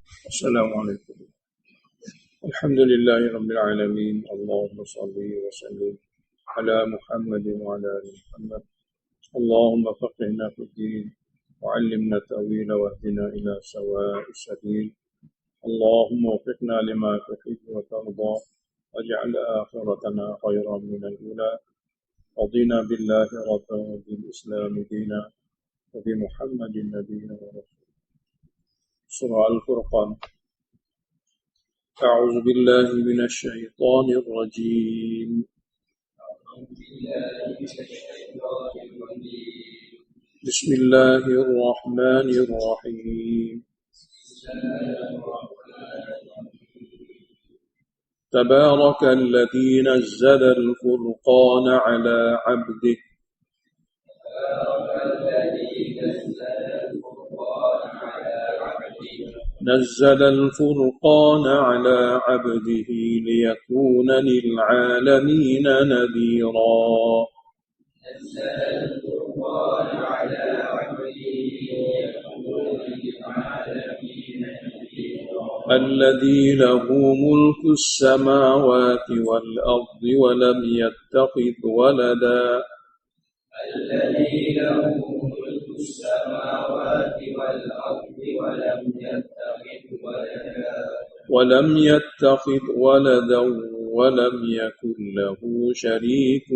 السلام عليكم. الحمد لله رب العالمين. اللهم صل وسلم على محمد وعلى آل محمد. اللهم فقهنا في الدين وعلمنا التأويل واهدنا إلى سواء السبيل. اللهم وفقنا لما تحب وترضى واجعل آخرتنا خيرا من الأولى. رضينا بالله ربا وبالإسلام دينا وبمحمد نبينا ورسولا. سورة الفرقان. أعوذ بالله من الشيطان الرجيم. بسم الله الرحمن الرحيم. تبارك الذي نزل الفرقان على عبده نزل الفرقان على عبده ليكون للعالمين نذيرا. الذي له ملك السماوات والأرض ولم يتخذ ولدا ولم يكن له شريك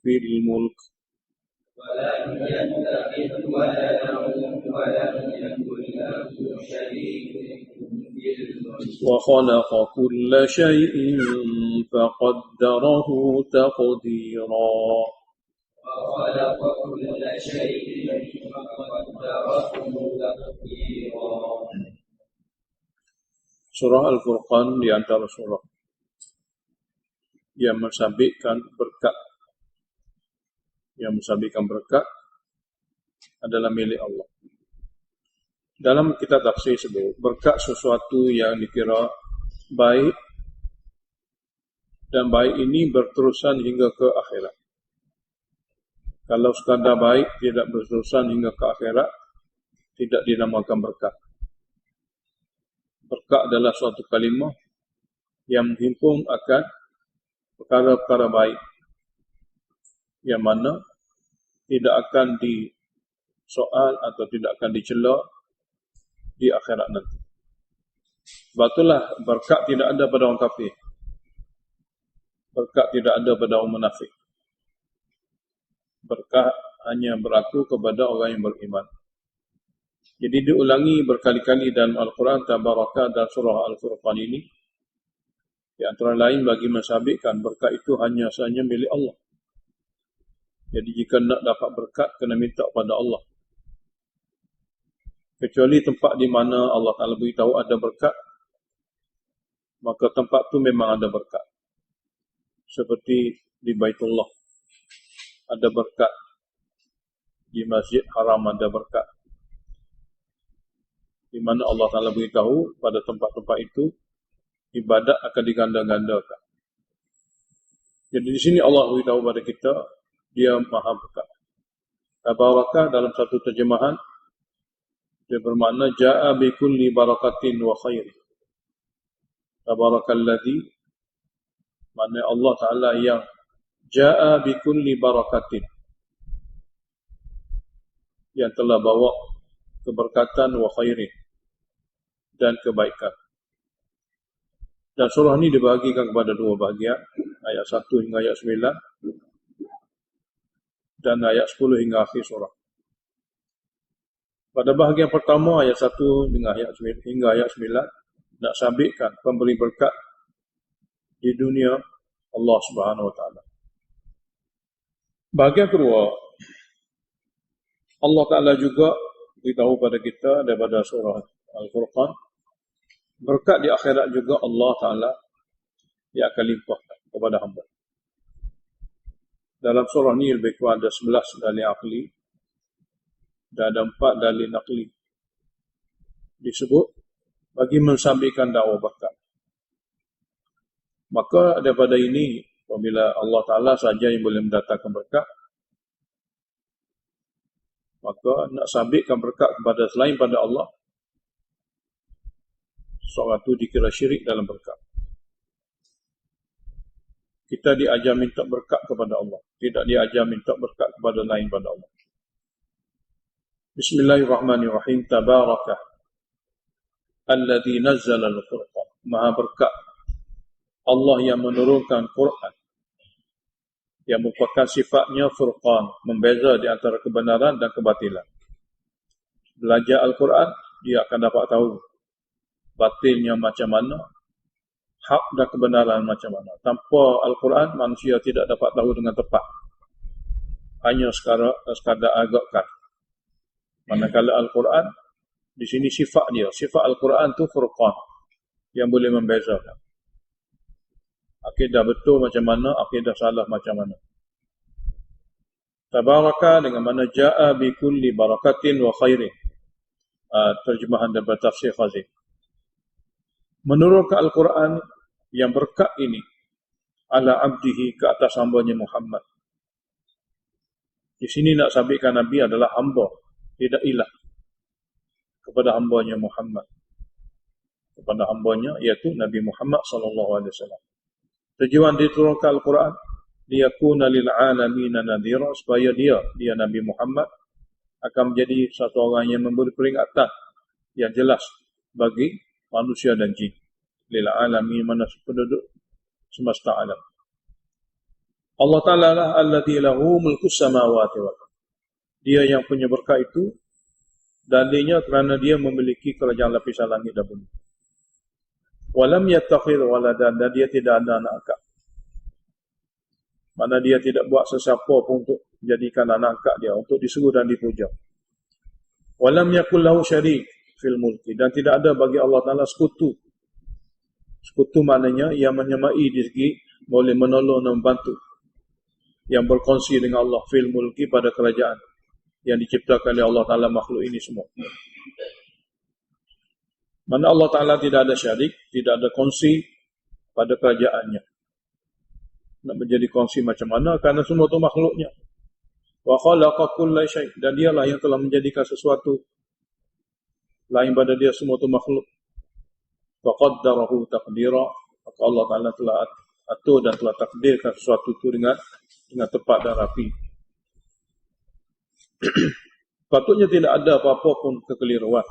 في الملك وخلق كل شيء فقدره تقديرا. Surah Al-Furqan di antara surah yang mensabitkan berkat. Yang mensabitkan berkat adalah milik Allah. Dalam kitab tafsir sebut, berkat sesuatu yang dikira baik, dan baik ini berterusan hingga ke akhirat. Kalau sekadar baik tidak berterusan hingga ke akhirat, tidak dinamakan berkat. Berkat adalah suatu kalimah yang menghimpun akan perkara-perkara baik, yang mana tidak akan disoal atau tidak akan dicela di akhirat nanti. Sebab itulah berkat tidak ada pada orang kafir. Berkat tidak ada pada orang munafik. Berkat hanya berlaku kepada orang yang beriman. Jadi diulangi berkali-kali dalam Al-Quran, Tabaraka dan surah Al-Furqan ini. Di antara lain bagi mensabitkan berkat itu hanya sahaja milik Allah. Jadi jika nak dapat berkat, kena minta pada Allah. Kecuali tempat di mana Allah Ta'ala beritahu ada berkat, maka tempat tu memang ada berkat. Seperti di Baitullah ada berkat, di Masjid Haram ada berkat. Di mana Allah Ta'ala beritahu pada tempat-tempat itu ibadat akan diganda-gandakan. Jadi di sini Allah beritahu pada kita dia maha berkat. Tabaraka dalam satu terjemahan dia bermakna ja'a bi kulli barakatin wa khair. Tabarakalladzi, makna Allah Ta'ala yang ja'a bi kulli barakatin, yang telah bawa keberkatan wa khairin, dan kebaikan. Dan surah ini dibahagikan kepada dua bahagian, ayat 1 hingga ayat 9 dan ayat 10 hingga akhir surah. Pada bahagian pertama ayat 1 hingga ayat 9 nak sabitkan pemberi berkat di dunia Allah Subhanahu wa taala. Bahagian kedua Allah Ta'ala juga beritahu pada kita daripada surah Al-Furqan, berkat di akhirat juga Allah Ta'ala yang akan limpahkan kepada hamba. Dalam surah ini lebih kurang ada 11 dalil akli dan ada 4 dalil nakli. Disebut bagi mensabitkan dakwah berkat. Maka daripada ini, apabila Allah Ta'ala saja yang boleh mendatangkan berkat, maka nak sabitkan berkat kepada selain pada Allah seorang itu dikira syirik dalam berkat. Kita diajar minta berkat kepada Allah, tidak diajar minta berkat kepada lain pada Allah. Bismillahirrahmanirrahim. Tabarakah alladzi nazzala al-Qur'an. Maha berkat Allah yang menurunkan Quran, yang merupakan sifatnya furqan, membeza di antara kebenaran dan kebatilan. Belajar Al-Quran, dia akan dapat tahu batilnya macam mana, hak dan kebenaran macam mana. Tanpa Al-Quran, manusia tidak dapat tahu dengan tepat. Hanya sekadar agakkan. Manakala Al-Quran, di sini sifat dia. Sifat Al-Quran itu furqan, yang boleh membezakan. Akidah betul macam mana, akidah salah macam mana. Tabaraka dengan mana ja'a bi kulli barakatin wa khairin. Terjemahan dan bertafsir Khazin. Menurunkan Al-Quran yang berkat ini ala abdihi, ke atas hambanya Muhammad. Di sini nak sabitkan Nabi adalah hamba, tidak ilah, kepada hambanya Muhammad, kepada hambanya iaitu Nabi Muhammad SAW. Tujuan diturunkan Al-Quran liyakuna lil alamin nadhira, supaya dia Nabi Muhammad akan menjadi satu orang yang memberi peringatan yang jelas bagi manusia dan jin. Lil alamin, mana penduduk semesta alam. Allah Ta'ala lah alladzi lahu mulkus samawati wal ardh. Dia yang punya berkat itu, dalilnya kerana dia memiliki kerajaan lapisan langit dan bumi. Walam yattakhidh waladan, dan dia tidak ada anak angkat. Mana dia tidak buat sesiapa pun untuk jadikan anak angkat dia, untuk disuruh dan dipuja. Walam yakul lahu syarik fil mulki, dan tidak ada bagi Allah Ta'ala sekutu. Sekutu maknanya yang menyamai di segi boleh menolong dan membantu, yang berkongsi dengan Allah fil mulki, pada kerajaan yang diciptakan oleh Allah Ta'ala makhluk ini semua. Mana Allah Ta'ala tidak ada syarik, tidak ada kongsi pada kerajaannya. Nak menjadi kongsi macam mana? Kerana semua itu makhluknya. Wa khalaqa kulla syai', dan dialah yang telah menjadikan sesuatu. Lain pada dia semua itu makhluk. Wa qaddarahu taqdira, maka Allah Ta'ala telah atur dan telah takdirkan sesuatu itu dengan tepat dan rapi. Patutnya tidak ada apa-apa pun kekeliruan.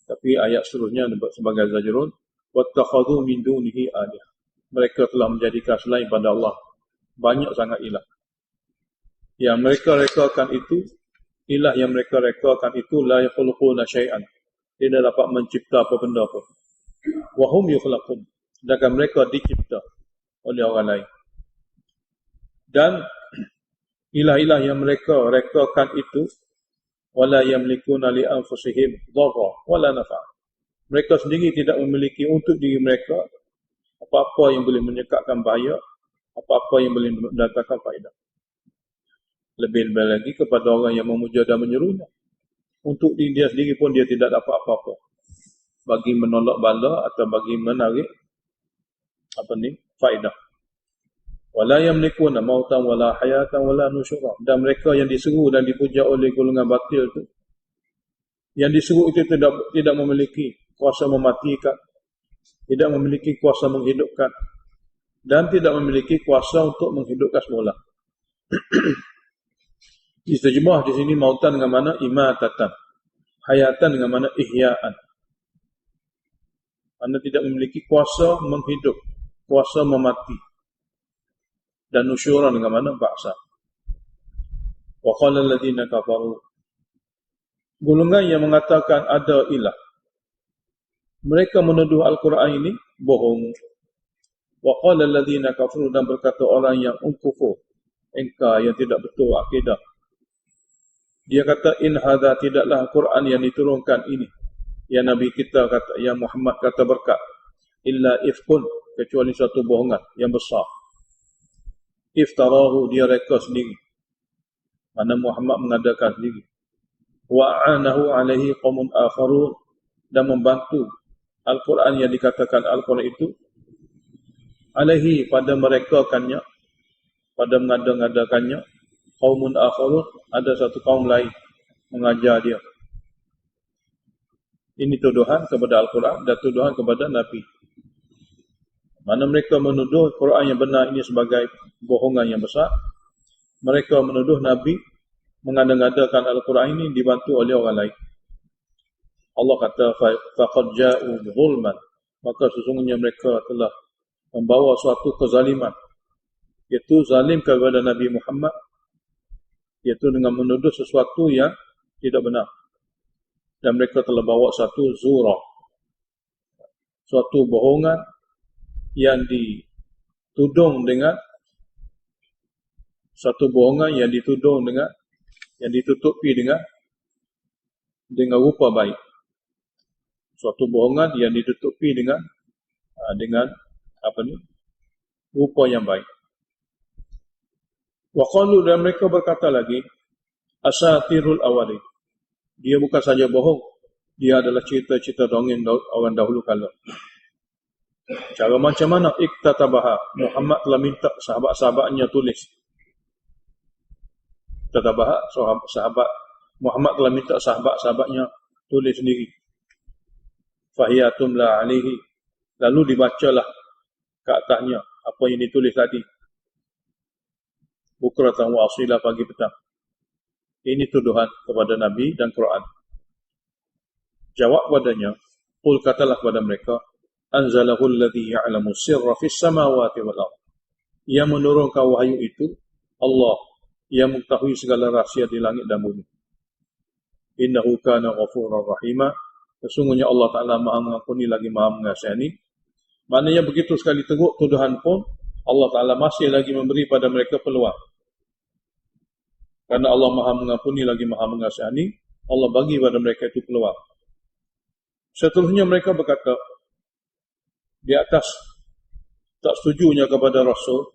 Tapi ayat seterusnya sebagai zajrun, wattakhadhu min dunihi alih. Mereka telah menjadikan selain pada Allah banyak sangat ilah. Yang mereka rekakan itu, ilah yang mereka rekakan itu la yakhluquna syai'an, tidak dapat mencipta apa benda pun. Wa hum yukhlaqun, sedangkan mereka dicipta oleh orang lain. Dan ilah-ilah yang mereka rekakan itu wala yamlikuna li anfusihim dharra wala nafa'. Mereka sendiri tidak memiliki untuk diri mereka apa-apa yang boleh menyekatkan bahaya, apa-apa yang boleh mendatangkan faedah. Lebih-lebih lagi kepada orang yang memuja dan menyerunya. Untuk diri dia sendiri pun dia tidak dapat apa-apa, bagi menolak bala atau bagi menarik faedah. Wala yamlikuna mautan wala hayatan wala nusyura. Dan mereka yang diseru dan dipuja oleh golongan batil itu, yang diseru itu tidak memiliki kuasa mematikan, tidak memiliki kuasa menghidupkan, dan tidak memiliki kuasa untuk menghidupkan semula. Diterjemah di sini mautan dengan mana imatatan, hayatan dengan mana ihya'an. Anda tidak memiliki kuasa menghidup, kuasa memati. Dan nusyuran dengan mana ba'sa. Wa qala alladziina kafaru, golongan yang mengatakan ada ilah, mereka menuduh Al-Quran ini bohong. Wa qala alladziina kafaru, dan berkata orang yang kufur, engkar, yang tidak betul akidah. Dia kata in hadza, tidaklah Al-Quran yang diturunkan ini, yang Nabi kita kata, yang Muhammad kata berkat, illa ifkun, kecuali satu bohongan yang besar. Iftarahu, dia reka sendiri, mana Muhammad mengadakan sendiri. Wa'anahu alaihi qaumun akharun, dan membantu Al-Quran yang dikatakan Al-Quran itu alaihi, pada mereka kannya, pada mengada-ngadakannya, qaumun akharun, ada satu kaum lain mengajar dia. Ini tuduhan kepada Al-Quran dan tuduhan kepada Nabi. Mana mereka menuduh Quran yang benar ini sebagai bohongan yang besar. Mereka menuduh Nabi mengada-ngadakan Al-Quran ini dibantu oleh orang lain. Allah kata, faqad ja'u zulman, maka sesungguhnya mereka telah membawa suatu kezaliman, iaitu zalim kepada Nabi Muhammad, iaitu dengan menuduh sesuatu yang tidak benar. Dan mereka telah bawa satu zura, suatu bohongan yang ditudung dengan satu bohongan yang ditudung dengan, yang ditutupi dengan rupa baik. Suatu bohongan yang ditutupi dengan rupa yang baik. Wa qalu, dan mereka berkata lagi, asatirul awalin. Dia bukan saja bohong, dia adalah cerita-cerita dongeng orang dahulu kala. Cara macam mana? Iktatabaha, Muhammad telah minta sahabat-sahabatnya tulis. Iktatabaha, sahabat Muhammad telah minta sahabat-sahabatnya tulis sendiri. Fahiyatum la alihi, lalu dibacalah ke atasnya apa yang ditulis tadi. Bukratan wa asila, pagi petang. Ini tuduhan kepada Nabi dan Quran. Jawab padanya, qul, katalah kepada mereka, anzalahu alladhi ya'lamu sirra fis samawati wal ardh. Yang menurunkan wahyu itu Allah yang mengetahui segala rahsia di langit dan bumi. Innahu kana ghafurur rahima, sesungguhnya Allah Ta'ala Maha mengampuni lagi Maha mengasihani. Maknanya begitu sekali teruk tuduhan pun Allah Ta'ala masih lagi memberi pada mereka peluang. Karena Allah Maha mengampuni lagi Maha mengasihani, Allah bagi pada mereka itu peluang. Seterusnya mereka berkata, di atas tak setujunya kepada Rasul,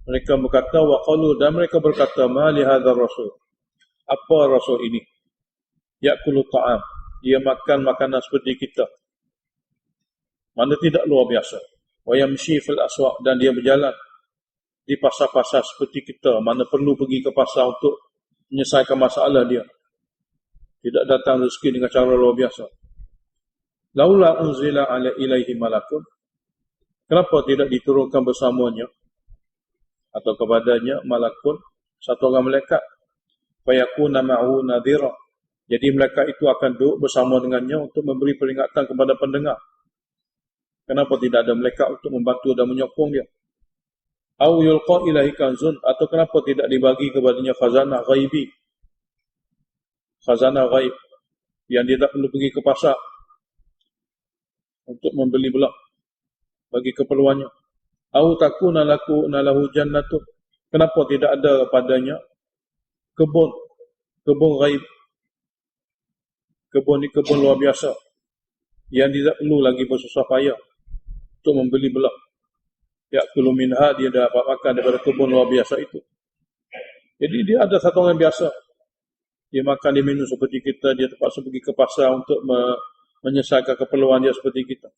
mereka berkata, wa qalu, dan mereka berkata, ma li hadzal rasul, apa Rasul ini? Ya'kulu ta'am, dia makan makanan seperti kita. Mana tidak luar biasa. Wa yamshi fil aswaq, dan dia berjalan di pasar-pasar seperti kita. Mana perlu pergi ke pasar untuk menyelesaikan masalah dia. Tidak datang rezeki dengan cara luar biasa. Laula unzila ilaihi malakun, kenapa tidak diturunkan bersamanya atau kepadanya malakun, satu orang malaikat, fayakuna ma'hu nadhira, jadi malaikat itu akan duduk bersama dengannya untuk memberi peringatan kepada pendengar. Kenapa tidak ada malaikat untuk membantu dan menyokong dia? Au yulqa ilaihi kanzun, atau kenapa tidak dibagi kepadanya khazanah ghaibi, khazanah ghaib yang dia tak perlu pergi ke pasar untuk membeli belah bagi keperluannya. Au takuna lahu jannatu, kenapa tidak ada padanya kebun ghaib, kebun ni kebun luar biasa yang tidak perlu lagi bersusah payah untuk membeli belah. Ya'kulu minha, dia dapat makan daripada kebun luar biasa itu. Jadi dia ada satu orang biasa, dia makan, dia minum seperti kita, dia terpaksa pergi ke pasar untuk menyelesaikan keperluan dia seperti kita.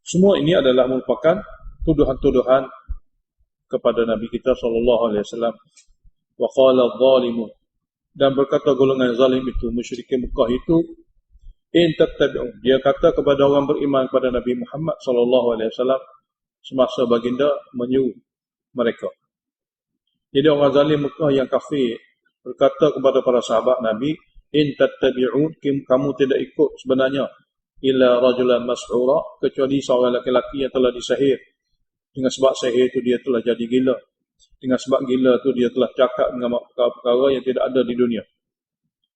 Semua ini adalah merupakan tuduhan-tuduhan kepada Nabi kita SAW. Wa qala adh-dhalimun, dan berkata golongan zalim itu, musyrikin Mekah itu, in tattabi'un, dia kata kepada orang beriman kepada Nabi Muhammad SAW semasa baginda menyuruh mereka. Jadi orang zalim Mekah yang kafir berkata kepada para sahabat Nabi, in tattabi'un, kamu tidak ikut sebenarnya illa rajulan mas'ura, kecuali seorang lelaki yang telah disihir. Dengan sebab sihir itu dia telah jadi gila. Dengan sebab gila itu dia telah cakap dengan perkara yang tidak ada di dunia,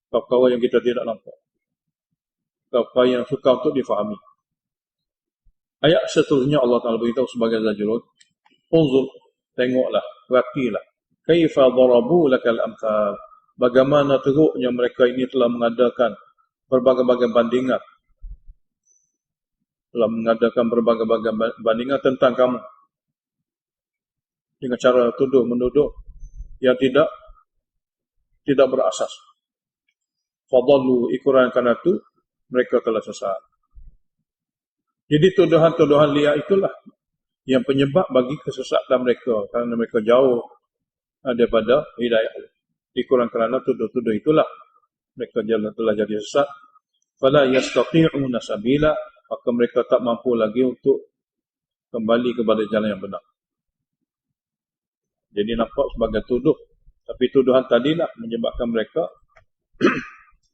perkara yang kita tidak nampak, perkara yang suka untuk difahami. Ayat seterusnya Allah Ta'ala beritahu sebagai zajrun, unzur, tengoklah, perhatilah, kaifa darabu lakal amthal, bagaimana teruknya mereka ini telah mengadakan berbagai-bagai bandingan, telah mengadakan berbagai-bagai bandingan tentang kamu dengan cara tuduh-menuduh yang tidak berasas. Fadallu, ikuran karena itu mereka telah sesat. Jadi tuduhan-tuduhan liar itulah yang penyebab bagi kesesatan mereka, kerana mereka jauh daripada hidayah. Ikuran kerana tuduh-tuduh itulah mereka telah jadi sesat fala yastati'una sabila, maka mereka tak mampu lagi untuk kembali kepada jalan yang benar. Jadi nampak sebagai tuduh, tapi tuduhan tadilah menyebabkan mereka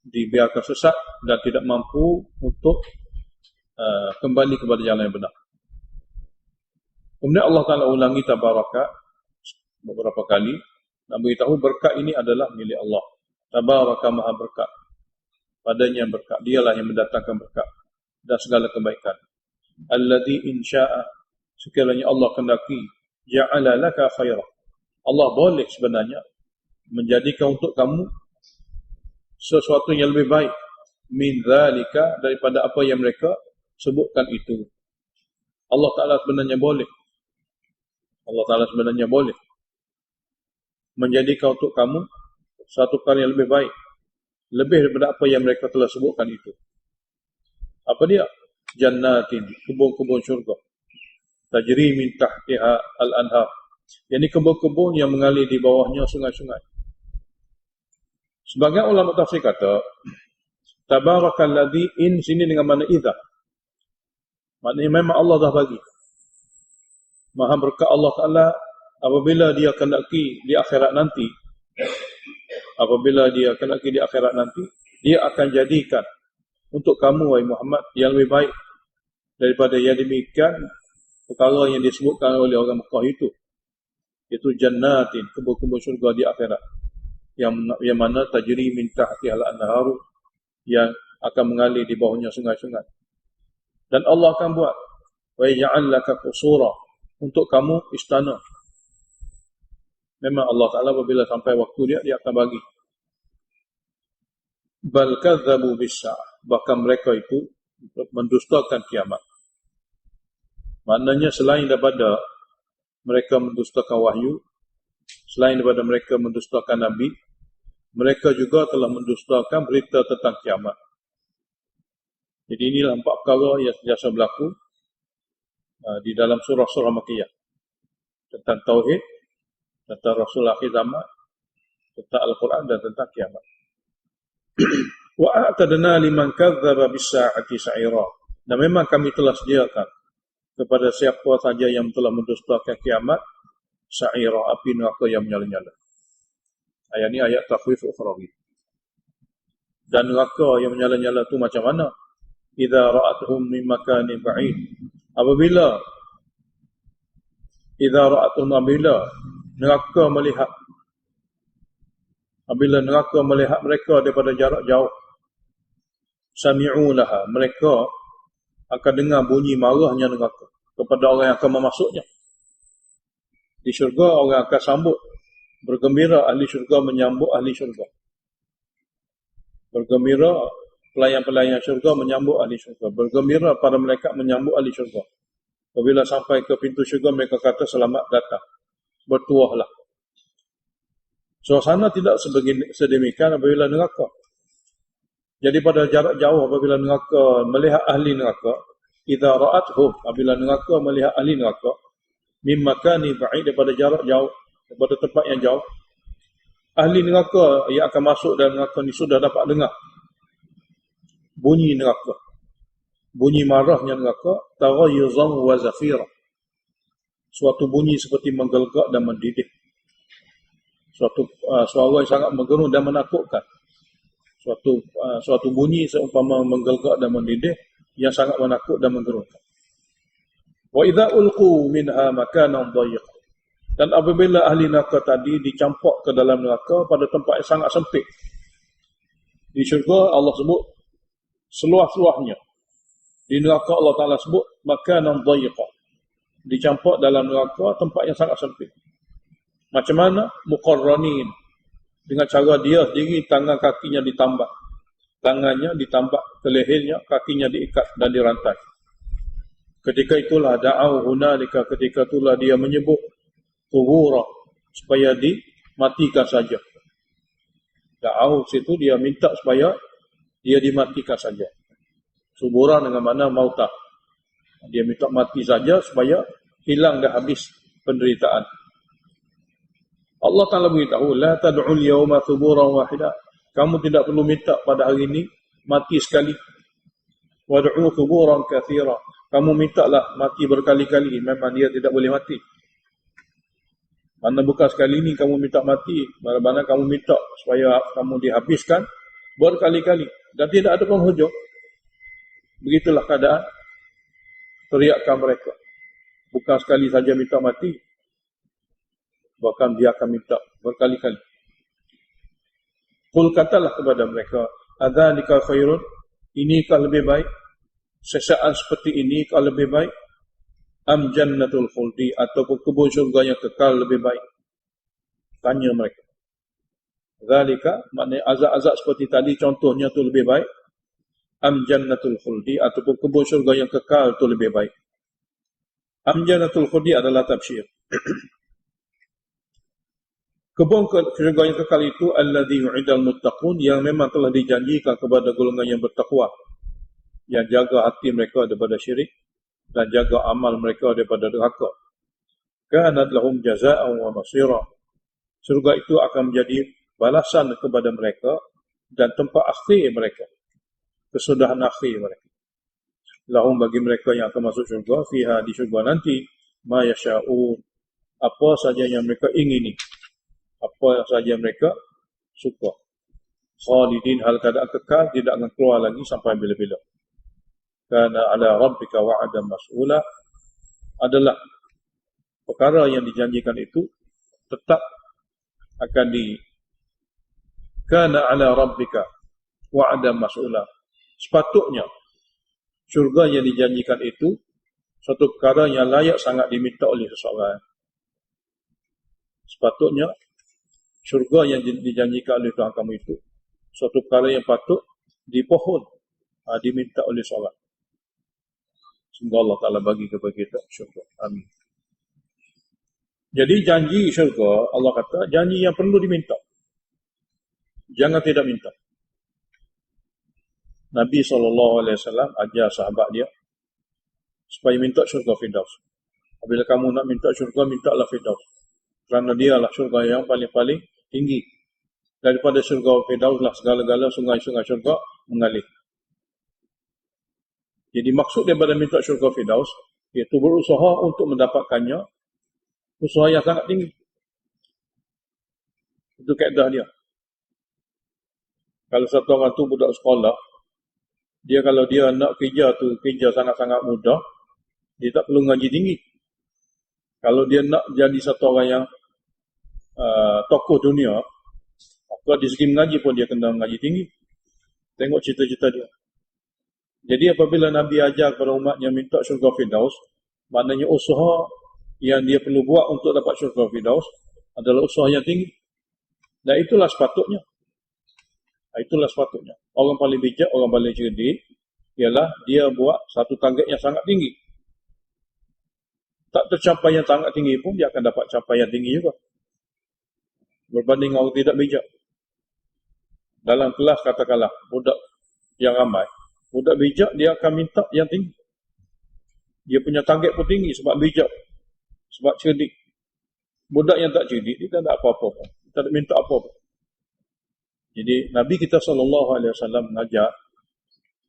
dibiarkan sesat dan tidak mampu untuk kembali kepada jalan yang benar. Kemudian Allah Ta'ala ulangi tabaraka beberapa kali dan beritahu berkat ini adalah milik Allah. Tabaraka maha berkat, padanya yang berkat, dialah yang mendatangkan berkat dan segala kebaikan. Alladhi insya'a, sekiranya Allah kendaki, ja'ala laka khairah, Allah boleh sebenarnya menjadikan untuk kamu sesuatu yang lebih baik min dzalika, daripada apa yang mereka sebutkan itu. Allah Ta'ala sebenarnya boleh. Allah Ta'ala sebenarnya boleh menjadikan untuk kamu satu perkara yang lebih baik, lebih daripada apa yang mereka telah sebutkan itu. Apa dia? Jannatin, kebun-kebun syurga. Tajri min tahtiha al-anhar. Yang ini kebun-kebun yang mengalir di bawahnya sungai-sungai. Sebagian ulama tafsir kata, tabarakalladzi, in sini dengan makna idza. Maknanya memang Allah dah bagi. Maha berkat Allah Ta'ala apabila dia kendaki di akhirat nanti. Apabila dia kendaki di akhirat nanti, dia akan jadikan untuk kamu, wahai Muhammad, yang lebih baik daripada yang demikian perkara yang disebutkan oleh orang Mekah itu. Itu jannatin, kebun-kebun syurga di akhirat. Yang mana tajri min tahtiha al-anharu, yang akan mengalir di bawahnya sungai-sungai. Dan Allah akan buat wa yaj'al laka qusura, untuk kamu istana. Memang Allah Ta'ala apabila sampai waktu dia akan bagi. Bal kadzabu bis-sa'ah, bahkan mereka itu mendustakan kiamat. Maknanya selain daripada mereka mendustakan wahyu, selain daripada mereka mendustakan Nabi, mereka juga telah mendustakan berita tentang kiamat. Jadi inilah 4 perkara yang biasa berlaku di dalam surah-surah Makkiyah. Tentang Tauhid, tentang Rasul akhir zaman, tentang Al-Quran dan tentang kiamat. Wa a'tadna liman kadzdzaba bis-sa'ati sa'ira. Dan memang kami telah sediakan kepada siapa saja yang telah mendustakan kiamat, sa'ira, api neraka yang menyala-nyala. Ayat ini ayat takhwif ukhrawi. Dan neraka yang menyala-nyala itu macam mana? Idza ra'atuhum min makanin ba'id. Apabila neraka melihat, apabila neraka melihat mereka daripada jarak jauh, sami'u laha, mereka akan dengar bunyi marahnya neraka kepada orang yang akan memasuknya. Di syurga orang akan sambut, bergembira ahli syurga menyambut ahli syurga. Bergembira pelayan-pelayan syurga menyambut ahli syurga. Bergembira para malaikat menyambut ahli syurga. Apabila sampai ke pintu syurga, mereka kata selamat datang, bertuahlah. Suasana tidak sedemikian apabila neraka. Jadi pada jarak jauh apabila neraka melihat ahli neraka, idza ra'atuhum, apabila neraka melihat ahli neraka, min makani ba'id, daripada jarak jauh, daripada tempat yang jauh, ahli neraka yang akan masuk dalam neraka ni sudah dapat dengar bunyi neraka, bunyi marahnya neraka, taghayyuzan wa zafira, suatu bunyi seperti menggelgak dan mendidih, suatu suara yang sangat menggerun dan menakutkan, suatu bunyi seumpama menggelgak dan mendidih yang sangat menakut dan menggerunkan. Wa idza ulqu minha makanan dhayiq, dan apabila ahli neraka tadi dicampak ke dalam neraka pada tempat yang sangat sempit. Di syurga Allah sebut seluas-luasnya. Di neraka Allah Ta'ala sebut makanan dhayiqa, dicampak dalam neraka tempat yang sangat sempit. Macam mana? Muqarranin, dengan cara dia sendiri tangan kakinya ditambak. Tangannya ditambak ke lehernya, kakinya diikat dan dirantai. Ketika itulah da'au hunalika, ketika itulah dia menyebut tuhura, supaya dimatikan saja. Da'au situ dia minta supaya dia dimatikan saja. Suburan dengan mana mautah. Dia minta mati saja supaya hilang dah habis penderitaan. Allah Ta'ala beritahu, la tad'ul yawma thuburan wahida. Kamu tidak perlu minta pada hari ini mati sekali. Wad'u thuburan katsira. Kamu mintalah mati berkali-kali, memang dia tidak boleh mati. Mana bukan sekali ni kamu minta mati, mana-mana kamu minta supaya kamu dihabiskan berkali-kali dan tidak ada penghujung. Begitulah keadaan teriakan mereka. Bukan sekali saja minta mati, bahkan dia akan minta berkali-kali. Qul, katalah kepada mereka, adzalika khairun, inikah lebih baik? Sesaan seperti ini kah lebih baik? Am jannatul khuldi, ataupun kebun syurga yang kekal lebih baik? Tanya mereka. Dzalika, maknanya azab-azab seperti tadi contohnya tu lebih baik. Am jannatul khuldi, ataupun kebun syurga yang kekal tu lebih baik. Am jannatul khuldi adalah tafsir. Kebun syurga yang kekal itu alladzi yu'idal muttaqun, yang memang telah dijanjikan kepada golongan yang bertakwa, yang jaga hati mereka daripada syirik dan jaga amal mereka daripada neraka. Kanat lahum jazaa'an wa masira. Surga itu akan menjadi balasan kepada mereka dan tempat akhir mereka, kesudahan akhir mereka. Lahum, bagi mereka yang akan masuk syurga, fiha, di syurga nanti, ma yasha'un, apa saja yang mereka ingini, apa saja mereka suka. Khalidin, hal keadaan kekal, tidak akan keluar lagi sampai bila-bila. Kana ala rabbika wa'adan mas'ula, adalah perkara yang dijanjikan itu tetap akan kana ala rabbika wa'adan mas'ula. Sepatutnya syurga yang dijanjikan itu suatu perkara yang layak sangat diminta oleh seseorang. Sepatutnya syurga yang dijanjikan oleh Tuhan kamu itu suatu perkara yang patut dipohon, diminta oleh seseorang. Semoga Allah Ta'ala bagi kepada kita syurga. Amin. Jadi janji syurga, Allah kata, janji yang perlu diminta. Jangan tidak minta. Nabi SAW ajar sahabat dia supaya minta syurga Firdaus. Apabila kamu nak minta syurga, mintalah Firdaus. Kerana dia lah syurga yang paling-paling tinggi. Daripada syurga Firdaus lah segala-gala sungai-sungai syurga mengalir. Jadi maksud daripada minta syurga Firdaus, iaitu berusaha untuk mendapatkannya, usaha yang sangat tinggi. Itu kaedah dia. Kalau satu orang tu budak sekolah, dia kalau dia nak kerja tu, kerja sangat-sangat mudah, dia tak perlu ngaji tinggi. Kalau dia nak jadi satu orang yang tokoh dunia, maka di segi mengaji pun dia kena mengaji tinggi. Tengok cita-cita dia. Jadi apabila Nabi ajar kepada umatnya minta syurga Firdaus, maknanya usaha yang dia perlu buat untuk dapat syurga Firdaus adalah usaha yang tinggi. Dan itulah sepatutnya. Itulah sepatutnya. Orang paling bijak, orang paling cerdik, ialah dia buat satu target yang sangat tinggi. Tak tercapai yang sangat tinggi pun, dia akan dapat capai yang tinggi juga. Berbanding orang tidak bijak. Dalam kelas katakanlah, budak yang ramai, budak bijak dia akan minta yang tinggi. Dia punya target pun tinggi sebab bijak, sebab cerdik. Budak yang tak cerdik, dia tak ada apa-apa pun. Dia tak minta apa-apa. Jadi Nabi kita SAW mengajar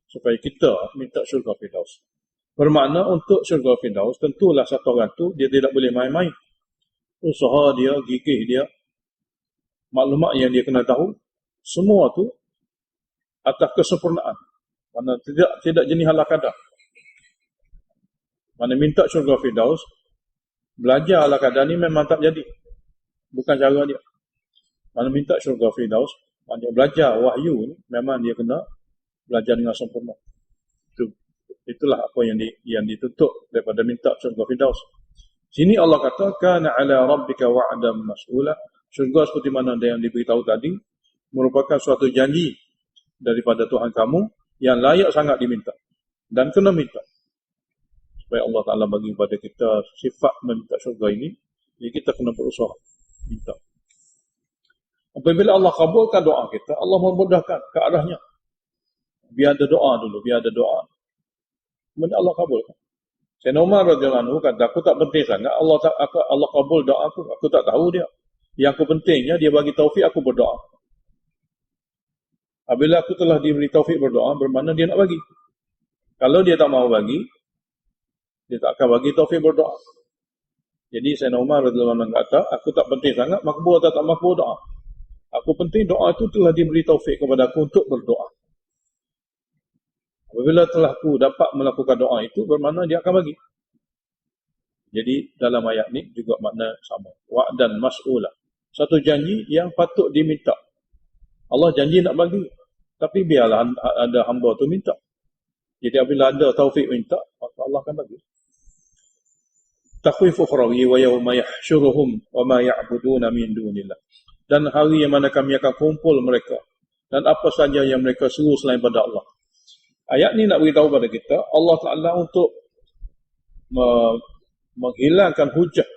supaya kita minta syurga Firdaus. Bermakna untuk syurga Firdaus, tentulah satu orang tu dia tidak boleh main-main. Usaha dia, gigih dia, maklumat yang dia kena tahu, semua tu atas kesempurnaan. Mana tidak jenis ala kadar. Mana minta syurga Firdaus, belajar ala kadar ni memang tak jadi. Bukan cara dia. Mana minta syurga Firdaus, mana belajar wahyu ni, memang dia kena belajar dengan sempurna. Itulah apa yang dituntut daripada minta syurga Firdaus. Sini Allah kata, kana ala rabbika wa'dan mas'ula. Syurga seperti mana yang diberitahu tadi, merupakan suatu janji daripada Tuhan kamu yang layak sangat diminta. Dan kena minta. Supaya Allah Ta'ala bagi kepada kita sifat meminta syurga ini, jadi kita kena berusaha minta. Apabila Allah kabulkan doa kita, Allah memudahkan ke arahnya. Biar ada doa dulu, biar ada doa. Kemudian Allah kabulkan. Sayyidina Umar radhiyallahu anhu kata, aku tak penting sangat Allah kabul doa aku tak tahu dia. Yang aku pentingnya dia bagi taufik aku berdoa. Apabila aku telah diberi taufik berdoa, bermakna dia nak bagi. Kalau dia tak mau bagi, dia tak akan bagi taufik berdoa. Jadi Sayyidina Umar radhiyallahu anhu kata, aku tak penting sangat makbul atau tak makbul doa. Aku penting doa itu telah diberi taufik kepada aku untuk berdoa. Apabila telah aku dapat melakukan doa itu, bermakna dia akan bagi. Jadi dalam ayat ni juga makna sama. Wa'dan mas'ula. Satu janji yang patut diminta. Allah janji nak bagi. Tapi biarlah ada hamba tu minta. Jadi apabila ada taufik minta, maka Allah akan bagi. Takhwif ukhrawi wa yawma yahsyuruhum wa ma ya'buduna min dunillah. Dan hari yang mana kami akan kumpul mereka dan apa saja yang mereka seru selain pada Allah. Ayat ni nak beritahu pada kita Allah Taala untuk menghilangkan hujah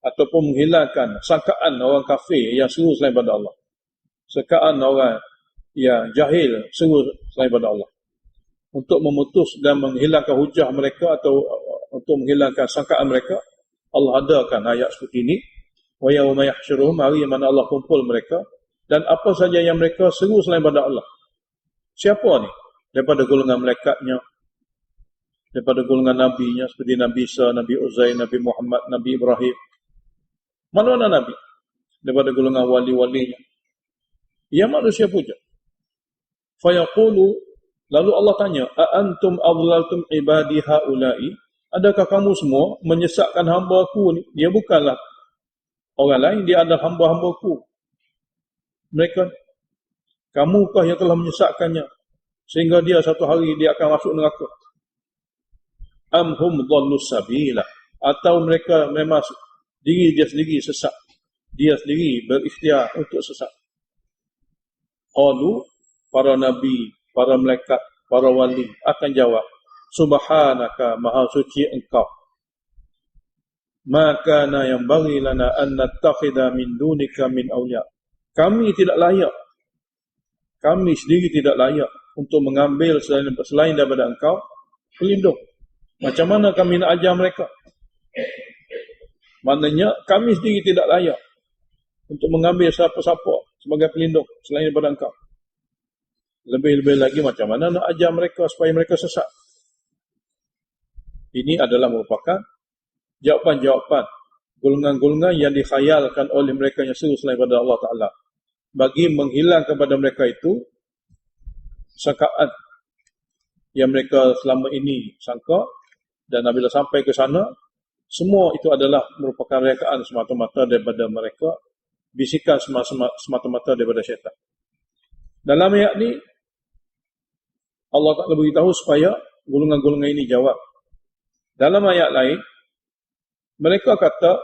ataupun menghilangkan sangkaan orang kafir yang seru selain pada Allah. Sangkaan orang yang jahil seru selain pada Allah. Untuk memutus dan menghilangkan hujah mereka atau untuk menghilangkan sangkaan mereka, Allah adakan ayat seperti ini. Wa yawma yahsyuruhum, hari yang mana Allah kumpul mereka dan apa saja yang mereka seru selain pada Allah. Siapa ni? Daripada golongan malaikatnya, daripada golongan nabinya seperti Nabi Isa, Nabi Uzair, Nabi Muhammad, Nabi Ibrahim. Mana-mana nabi? Daripada golongan wali-walinya. Yang manusia puja. Fayaqulu, lalu Allah tanya, a antum adlaltum ibadi haula'i? Adakah kamu semua menyesatkan hamba aku ni? Dia bukanlah orang lain, dia adalah hamba-hambaku. Mereka, kamukah yang telah menyesatkannya sehingga dia satu hari dia akan masuk neraka? Am hum dhallus sabila, atau mereka memang diri dia sendiri sesat, dia sendiri berikhtiar untuk sesat. Qalu, para nabi, para malaikat, para wali akan jawab, subhanaka, maha suci engkau. Maka yang bagi lana an nattakhidha min dunika min awliya. Kami tidak layak, kami sendiri tidak layak untuk mengambil selain daripada engkau pelindung. Macam mana kami nak ajar mereka? Maknanya kami sendiri tidak layak untuk mengambil siapa-siapa sebagai pelindung selain daripada engkau. Lebih-lebih lagi macam mana nak ajar mereka supaya mereka sesat. Ini adalah merupakan jawapan-jawapan golongan-golongan yang dikhayalkan oleh mereka yang seru selain pada Allah Ta'ala, bagi menghilang kepada mereka itu sangkaan yang mereka selama ini sangka, dan apabila sampai ke sana, semua itu adalah merupakan rekaan semata-mata daripada mereka, bisikan semata-mata daripada syaitan. Dalam ayat ni Allah Ta'ala beritahu supaya golongan-golongan ini jawab. Dalam ayat lain mereka kata,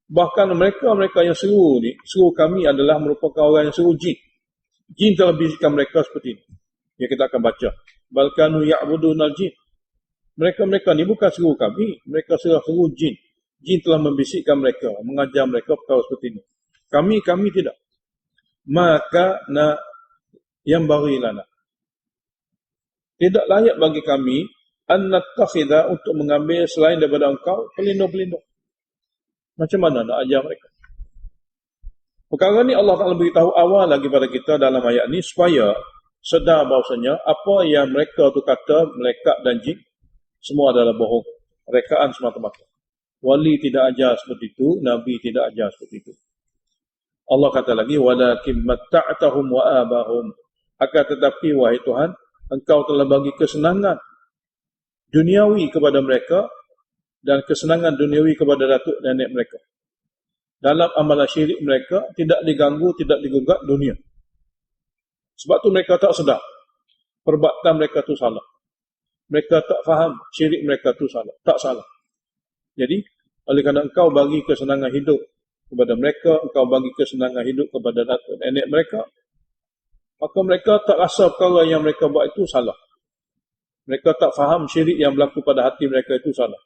bahkan mereka yang seru ni, seru kami adalah merupakan orang yang seru jin. Jin telah bisikan mereka seperti ini. Yang kita akan baca. Balkanu ya'budunal jin. Mereka ni bukan seru kami, mereka seru jin. Jin telah membisikkan mereka, mengajar mereka perkara seperti ini. Kami tidak. Maka yang barilana. Tidak layak bagi kami an nattakhidha, untuk mengambil selain daripada engkau pelindung-pelindung. Macam mana nak ajar mereka? Perkara ni Allah Ta'ala beritahu awal lagi pada kita dalam ayat ni supaya sedar bahawasanya apa yang mereka tu kata, malaikat dan jin, semua adalah bohong, rekaan semata-mata. Wali tidak ajar seperti itu, Nabi tidak ajar seperti itu. Allah kata lagi, walakin matta'tahum wa abahum, akan tetapi wahai Tuhan, engkau telah bagi kesenangan duniawi kepada mereka dan kesenangan duniawi kepada datuk nenek mereka. Dalam amalan syirik mereka tidak diganggu, tidak digugat dunia. Sebab tu mereka tak sedar perbuatan mereka tu salah. Mereka tak faham syirik mereka tu salah, tak salah. Jadi oleh kerana engkau bagi kesenangan hidup kepada mereka, engkau bagi kesenangan hidup kepada datuk nenek mereka, maka mereka tak rasa perkara yang mereka buat itu salah. Mereka tak faham syirik yang berlaku pada hati mereka itu salah.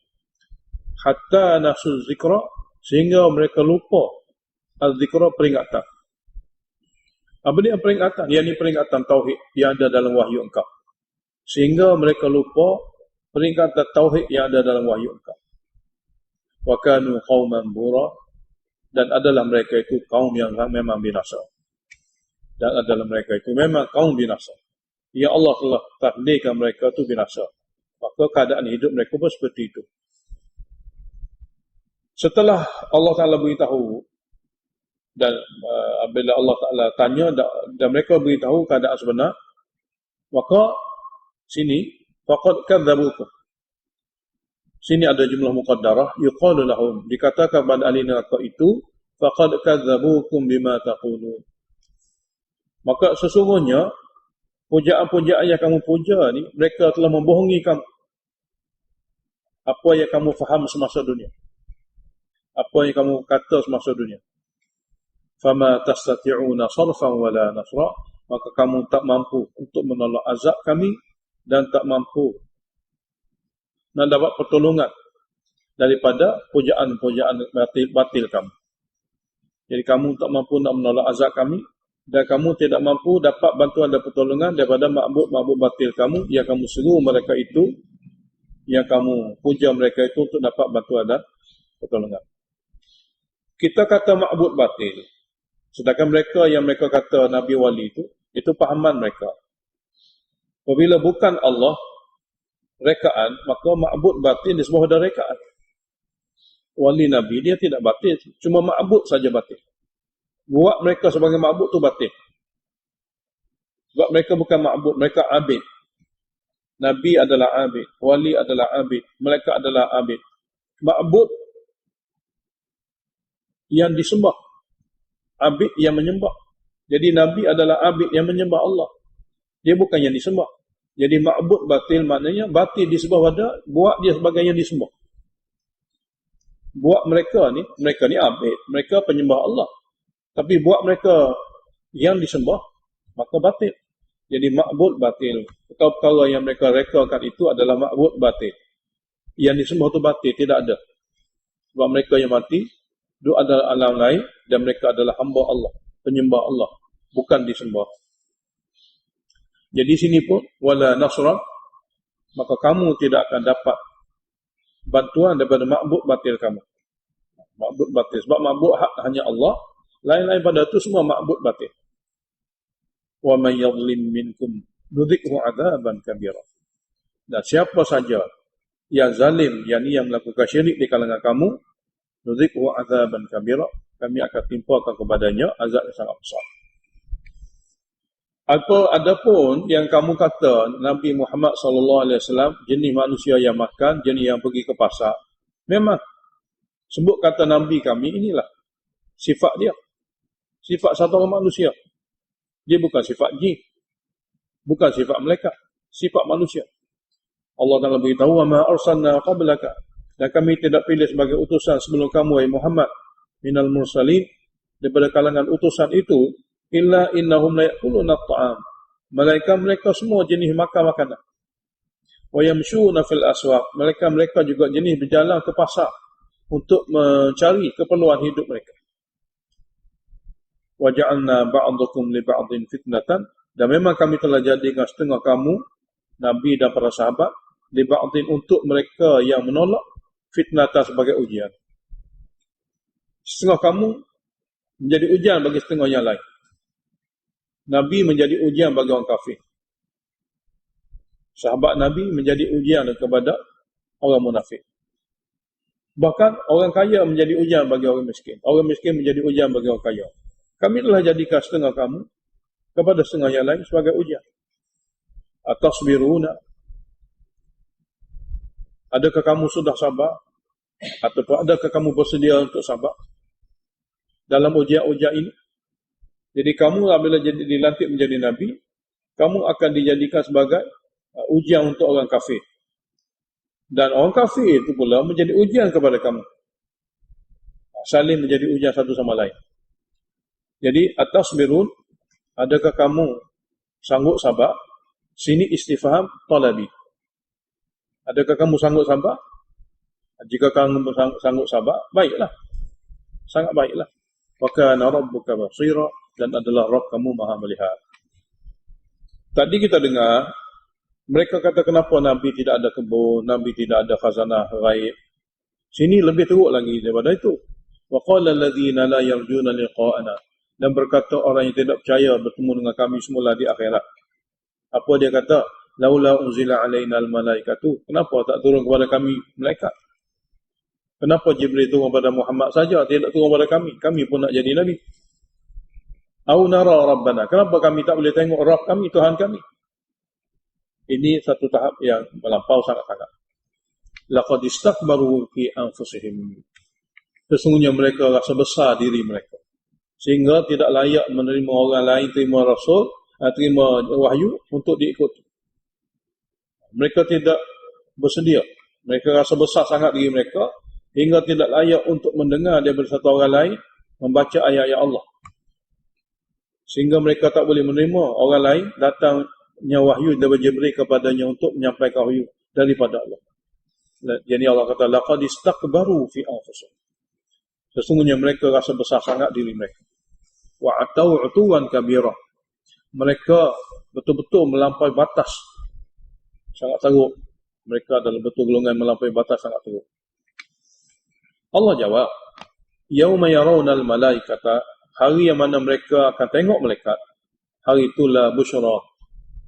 Hatta nasul zikra, sehingga mereka lupa al-zikra, peringatan. Apa dia peringatan? Yang ini peringatan tauhid yang ada dalam wahyu engkau. Sehingga mereka lupa peringatan tauhid yang ada dalam wahyu engkau. Wa kanu qauman bura, dan adalah mereka itu kaum yang memang binasa. Dan adalah mereka itu memang kaum binasa. Ya Allah telah takdirkan mereka itu binasa. Maka keadaan hidup mereka pun seperti itu. Setelah Allah Ta'ala beritahu, dan bila Allah Ta'ala tanya dan mereka beritahu keadaan sebenar, maka sini faqad kadzabukum. Sini ada jumlah muqaddarah, yuqalu lahum, dikatakan kepada ahli neraka itu, faqad kadzabukum bima taqulun. Maka sesungguhnya pujaan-pujaan yang kamu puja ni, mereka telah membohongi kamu. Apa yang kamu faham semasa dunia, apa yang kamu kata semasa dunia. Fama tastati'una sarfan wala nasra, maka kamu tak mampu untuk menolak azab kami dan tak mampu nak dapat pertolongan daripada pujaan-pujaan batil kamu. Jadi kamu tak mampu nak menolak azab kami dan kamu tidak mampu dapat bantuan dan pertolongan daripada ma'bud-ma'bud batil kamu yang kamu seru mereka itu, yang kamu puja mereka itu untuk dapat bantuan dan pertolongan. Kita kata ma'bud batil, sedangkan mereka yang mereka kata Nabi Wali itu pahaman mereka. Apabila bukan Allah rekaan, maka ma'bud batil disebut ada rekaan. Wali Nabi dia tidak batil, cuma ma'bud saja batil. Buat mereka sebagai ma'bud tu batil. Sebab mereka bukan ma'bud, mereka abid. Nabi adalah abid, wali adalah abid, mereka adalah abid. Ma'bud yang disembah, abid yang menyembah. Jadi Nabi adalah abid yang menyembah Allah, dia bukan yang disembah. Jadi ma'bud batil maknanya batil disembah pada, buat dia sebagai yang disembah. Buat mereka ni abid, mereka penyembah Allah. Tapi buat mereka yang disembah, maka batil. Jadi ma'bud batil. Perkara yang mereka rekakan itu adalah ma'bud batil. Yang disembah itu batil, tidak ada. Sebab mereka yang mati, itu adalah alam lain, dan mereka adalah hamba Allah, penyembah Allah, bukan disembah. Jadi sini pun, wala nasra, maka kamu tidak akan dapat bantuan daripada ma'bud batil kamu. Ma'bud batil. Sebab ma'bud hak hanya Allah, lain-lain pada itu semua ma'bud batil. Wa man yadhlim minkum nudhikhu 'adzaban kabira. Dan siapa saja yang zalim, yakni yang melakukan syirik di kalangan kamu, nudhikhu 'adzaban kabira, kami akan timpakan kepadanya azab yang sangat besar. Adapun yang kamu kata Nabi Muhammad SAW jenis manusia yang makan, jenis yang pergi ke pasar, memang sebut kata Nabi kami, inilah sifat dia, sifat satu orang manusia. Dia bukan sifat jin, bukan sifat malaikat, sifat manusia. Allah Ta'ala beritahu, wa ma arsalna qablaka, dan kami tidak pilih sebagai utusan sebelum kamu, wahai Muhammad, minal mursalin, daripada kalangan utusan itu, illa innahum la ya'kuluna at-ta'am, mereka semua jenis makan makanan. Wa yamshuna fil aswaq, mereka juga jenis berjalan ke pasar untuk mencari keperluan hidup mereka. Wa ja'alna ba'dakum li ba'din fitnatan, dan memang kami telah jadikan setengah kamu, Nabi dan para sahabat, li ba'din, untuk mereka yang menolak, fitnatan sebagai ujian. Setengah kamu menjadi ujian bagi setengah yang lain. Nabi menjadi ujian bagi orang kafir. Sahabat Nabi menjadi ujian kepada orang munafik. Bahkan orang kaya menjadi ujian bagi orang miskin. Orang miskin menjadi ujian bagi orang kaya. Kami telah jadikan setengah kamu kepada setengah yang lain sebagai ujian. Atasbiruna, adakah kamu sudah sabar? Ataupun adakah kamu bersedia untuk sabar dalam ujian-ujian ini? Jadi kamu apabila dilantik menjadi Nabi, kamu akan dijadikan sebagai ujian untuk orang kafir. Dan orang kafir itu pula menjadi ujian kepada kamu. Saling menjadi ujian satu sama lain. Jadi, atasbirun, adakah kamu sanggup sabar? Sini istifham talabi. Adakah kamu sanggup sabar? Jika kamu sanggup sabar, baiklah. Sangat baiklah. Wa kana rabbuka basira, dan adalah Rabb kamu maha melihat. Tadi kita dengar, mereka kata kenapa Nabi tidak ada kebun, Nabi tidak ada khazanah ghaib. Sini lebih teruk lagi daripada itu. Wa qala alladhina la yarjuna liqa'ana, dan berkata orang yang tidak percaya bertemu dengan kami semula di akhirat. Apa dia kata? Laula unzila alaina al-malaikatu. Kenapa tak turun kepada kami malaikat? Kenapa Jibril turun kepada Muhammad saja, tidak turun kepada kami? Kami pun nak jadi nabi. Au nara rabbana. Kenapa kami tak boleh tengok Rabb kami, Tuhan kami? Ini satu tahap yang melampau sangat-sangat. Laqad istakbaru fi anfusihim. Sesungguhnya mereka rasa besar diri mereka, sehingga tidak layak menerima orang lain terima rasul, terima wahyu untuk diikuti. Mereka tidak bersedia. Mereka rasa besar sangat diri mereka hingga tidak layak untuk mendengar daripada satu orang lain membaca ayat-ayat Allah. Sehingga mereka tak boleh menerima orang lain datangnya wahyu daripada Jibril kepadanya untuk menyampaikan wahyu daripada Allah. Jadi Allah kata laqad istakbaru fi anfusihim. Sesungguhnya mereka rasa besar sangat diri mereka. Wa atau utuwan kabira. Mereka betul-betul melampaui batas. Sangat teruk. Mereka adalah betul golongan melampaui batas sangat teruk. Allah jawab, yauma yarawnal malaikata, hari yang mana mereka akan tengok malaikat, hari itulah busyra.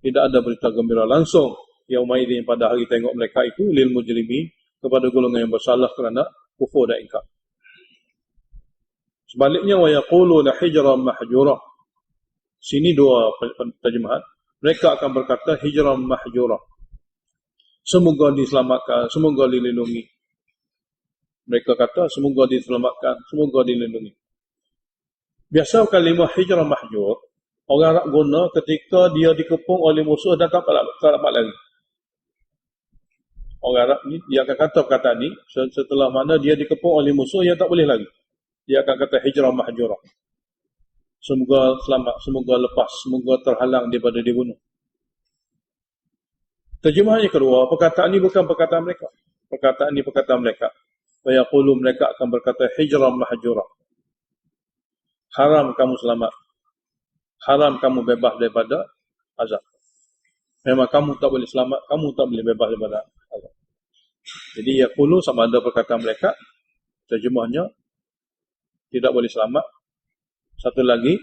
Tidak ada berita gembira langsung. Yauma idzin, pada hari tengok mereka itu, lil mujrimin, kepada golongan yang bersalah kerana kufur dan ingkar. Sebaliknya, wa yaquluna hijran mahjura. Sini dua terjemahan. Mereka akan berkata hijran mahjura. Semoga diselamatkan, semoga dilindungi. Mereka kata semoga diselamatkan, semoga dilindungi. Biasa kalimah hijran mahjur orang Arab guna ketika dia dikepung oleh musuh dan tak dapat lari. Orang Arab ni dia akan kata perkataan ni setelah mana dia dikepung oleh musuh yang tak boleh lari. Dia akan kata hijran mahjurah. Semoga selamat, semoga lepas, semoga terhalang daripada dibunuh. Terjemahan yang kedua, perkataan ini bukan perkataan mereka. Perkataan ini perkataan mereka. Wa yaqulu, mereka akan berkata hijran mahjurah. Haram kamu selamat. Haram kamu bebas daripada azab. Memang kamu tak boleh selamat, kamu tak boleh bebas daripada azab. Jadi yaqulu sama ada perkataan mereka, terjemahnya tidak boleh selamat. Satu lagi,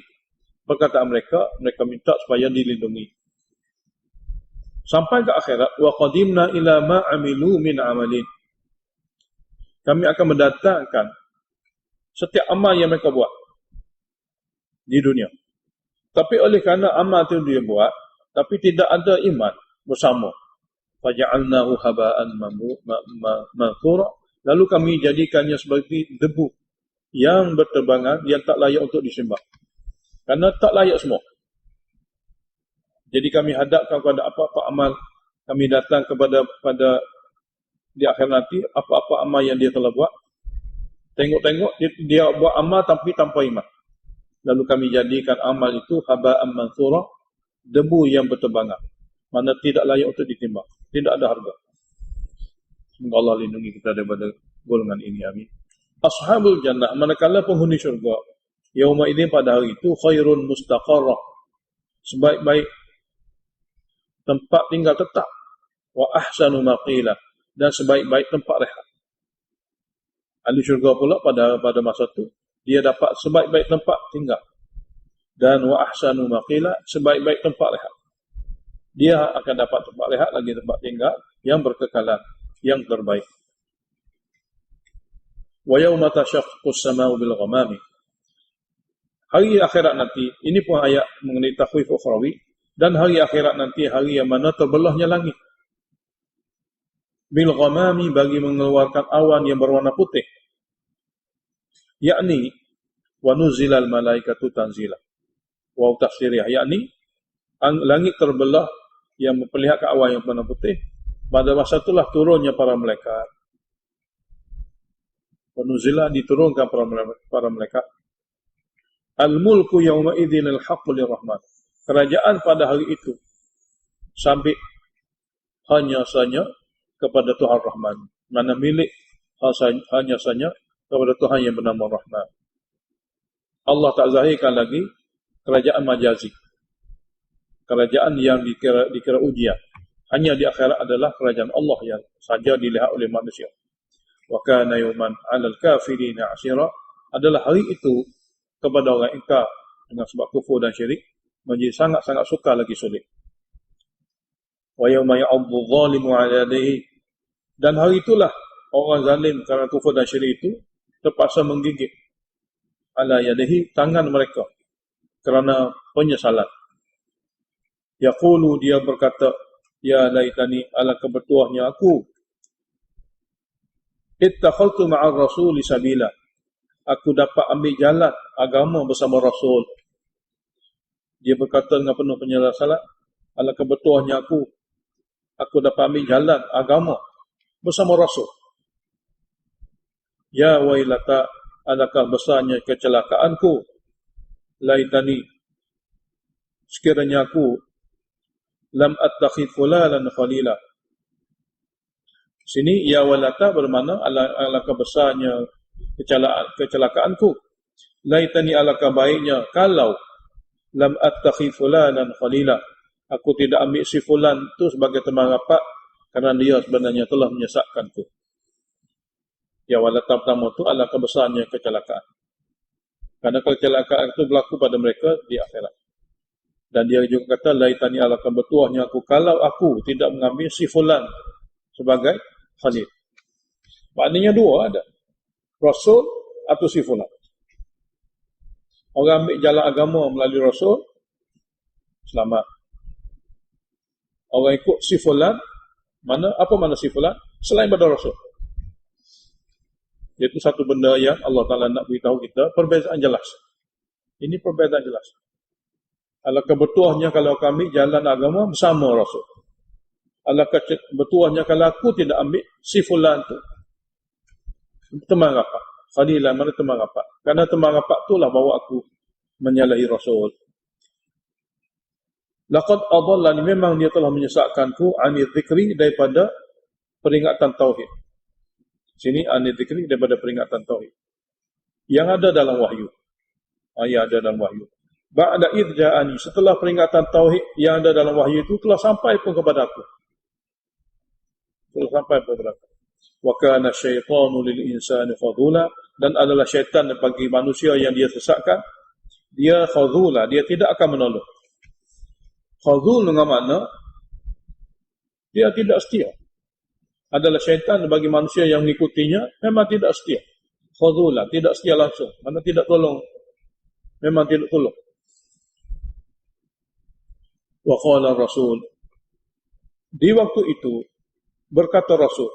perkataan mereka, mereka minta supaya dilindungi. Sampai ke akhirat, wa qadimna ila ma amilu min amalin. Kami akan mendatangkan setiap amal yang mereka buat di dunia. Tapi oleh kerana amal itu dia buat, tapi tidak ada iman bersama, faja'alnahu haba'an manthura, lalu kami jadikannya sebagai debu yang berterbangan, yang tak layak untuk disembah. Kerana tak layak semua. Jadi kami hadapkan kepada apa-apa amal, kami datang pada di akhir nanti, apa-apa amal yang dia telah buat. Tengok-tengok, dia buat amal tapi tanpa iman. Lalu kami jadikan amal itu haba'an manthura, debu yang berterbangan. Mana tidak layak untuk ditimbang. Tidak ada harga. Semoga Allah lindungi kita daripada golongan ini. Amin. Ashabul jannah, manakala penghuni syurga, yauma idzin, pada hari itu, khairun mustaqarrah, sebaik-baik tempat tinggal tetap, wa ahsanu maqila, dan sebaik-baik tempat rehat. Ahli syurga pula pada masa itu, dia dapat sebaik-baik tempat tinggal, dan wa ahsanu maqila, sebaik-baik tempat rehat. Dia akan dapat tempat rehat lagi, tempat tinggal yang berkekalan, yang terbaik. Wa yawma tashaqqus sama'u bil ghamami. Hari akhirat nanti, ini pun ayat mengenai takhwif ukhrawi, dan hari akhirat nanti hari yang mana terbelahnya langit. Bil ghamami, bagi mengeluarkan awan yang berwarna putih. Yakni wa nuzilal malaikatu tanzila. Wa tafsiriyah, yakni langit terbelah yang memperlihatkan awan yang berwarna putih. Pada masa itulah turunnya para malaikat. Wanuzilah, diturunkan para malaikat. Al-mulku yawma idzin al-haqqu lirrahman. Kerajaan pada hari itu sabit hanya saja kepada Tuhan Rahman. Mana milik hanya saja kepada Tuhan yang bernama Rahman. Allah tak zahirkan lagi kerajaan majazi. Kerajaan yang dikira ujian. Hanya di akhirat adalah kerajaan Allah yang saja dilihat oleh manusia. Wa kana yawman 'alal kafirina 'asira, adalah hari itu kepada orang ingkar dengan sebab kufur dan syirik menjadi sangat-sangat sukar lagi sulit. wa yawma ya'addu adh-dhalimu 'ala yadayhi, dan hari itulah orang zalim kerana kufur dan syirik itu terpaksa menggigit ala yadayhi, tangan mereka, kerana penyesalan. Yaqulu, dia berkata, ya laitani, alangkah bertuahnya aku, ittakhadtu ma'ar rasuli sabila, aku dapat ambil jalan agama bersama Rasul. Dia berkata dengan penuh penyesalan, alangkah bertuahnya aku dapat ambil jalan agama bersama Rasul. Ya wailata, alangkah besarnya kecelakaanku, laitani, sekiranya aku lam attakhid fulanan khalila. Sini ya walata bermakna alangkah besarnya kecelakaanku. Laitani, alangkah baiknya kalau lam attakhid fulanan khalila, aku tidak ambil si fulan itu sebagai teman rapat, kerana dia sebenarnya telah menyesatkanku. Ya walata pertama itu alangkah besarnya kecelakaan, karena kecelakaan itu berlaku pada mereka di akhirat. Dan dia juga kata, laitani, alangkah bertuahnya aku kalau aku tidak mengambil si fulan sebagai khalil. Maknanya dua ada, Rasul atau si fulan. Orang ambil jalan agama melalui Rasul, selamat. Orang ikut si fulan, apa mana si fulan? Selain pada Rasul. Itu satu benda yang Allah Ta'ala nak beritahu kita, perbezaan jelas. Ini perbezaan jelas. Alangkah bertuahnya kalau kami jalan agama bersama Rasul. Alangkah bertuahnya kalau aku tidak ambil si fulan tu teman rapat. Khalilah, mana teman rapat? Karena teman rapat itulah bawa aku menyalahi Rasul. Laqad adallani, memang dia telah menyesatkanku, ani dzikri, daripada peringatan tauhid. Sini ani dzikri, daripada peringatan tauhid yang ada dalam wahyu. Yang ada dalam wahyu. Ba'da idh ja'ani, setelah peringatan tauhid yang ada dalam wahyu itu telah sampai pun kepada aku. Telah sampai pun kepada aku. Wa kana syaitanu lil insani khadhula, dan adalah syaitan bagi manusia yang dia sesatkan, dia khadhula, dia tidak akan menolong. Khadhul dengan makna dia tidak setia. Adalah syaitan bagi manusia yang mengikutinya memang tidak setia. Khadhula, tidak setia langsung, mana tidak tolong, memang tidak tolong. Wa qala Rasul, di waktu itu berkata Rasul,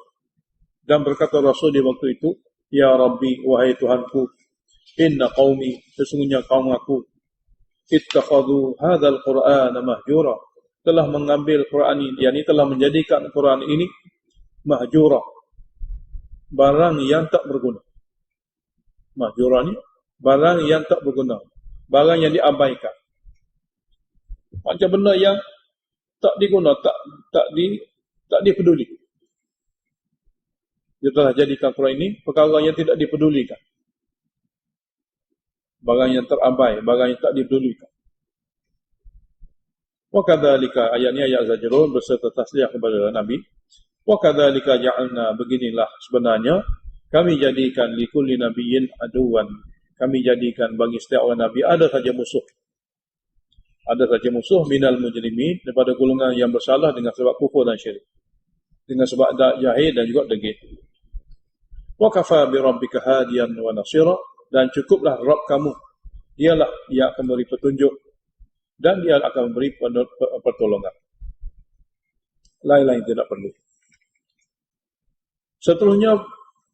dan berkata Rasul di waktu itu, ya Rabbi, wahai Tuhanku, inna qaumi, sesungguhnya kaum aku, ittakhadhu hadzal Qur'ana mahjura, telah mengambil Quran ini, yakni telah menjadikan Quran ini mahjura, barang yang tak berguna. Mahjura ni barang yang tak berguna, barang yang diabaikan. Macam benda yang tak diguna, tak dipeduli. Dia telah jadikan Quran ini perkara yang tidak dipedulikan. Barang yang terabai, barang yang tak dipedulikan. Wa kadzalika, ayat ini ayat Zajrun berserta tasliah kepada Nabi. Wa kadzalika ja'alna, beginilah sebenarnya kami jadikan likulli nabiyyin aduwan. Kami jadikan bagi setiap orang nabi ada saja musuh. Ada saja musuh minal mujrimin, daripada golongan yang bersalah dengan sebab kufur dan syirik, dengan sebab jahil dan juga degil. Wa kafa bi rabbika hadiyan wa nasira, dan cukuplah Rabb kamu, dialah yang akan memberi petunjuk dan dia akan memberi pertolongan. Lain-lain tidak perlu. Seterusnya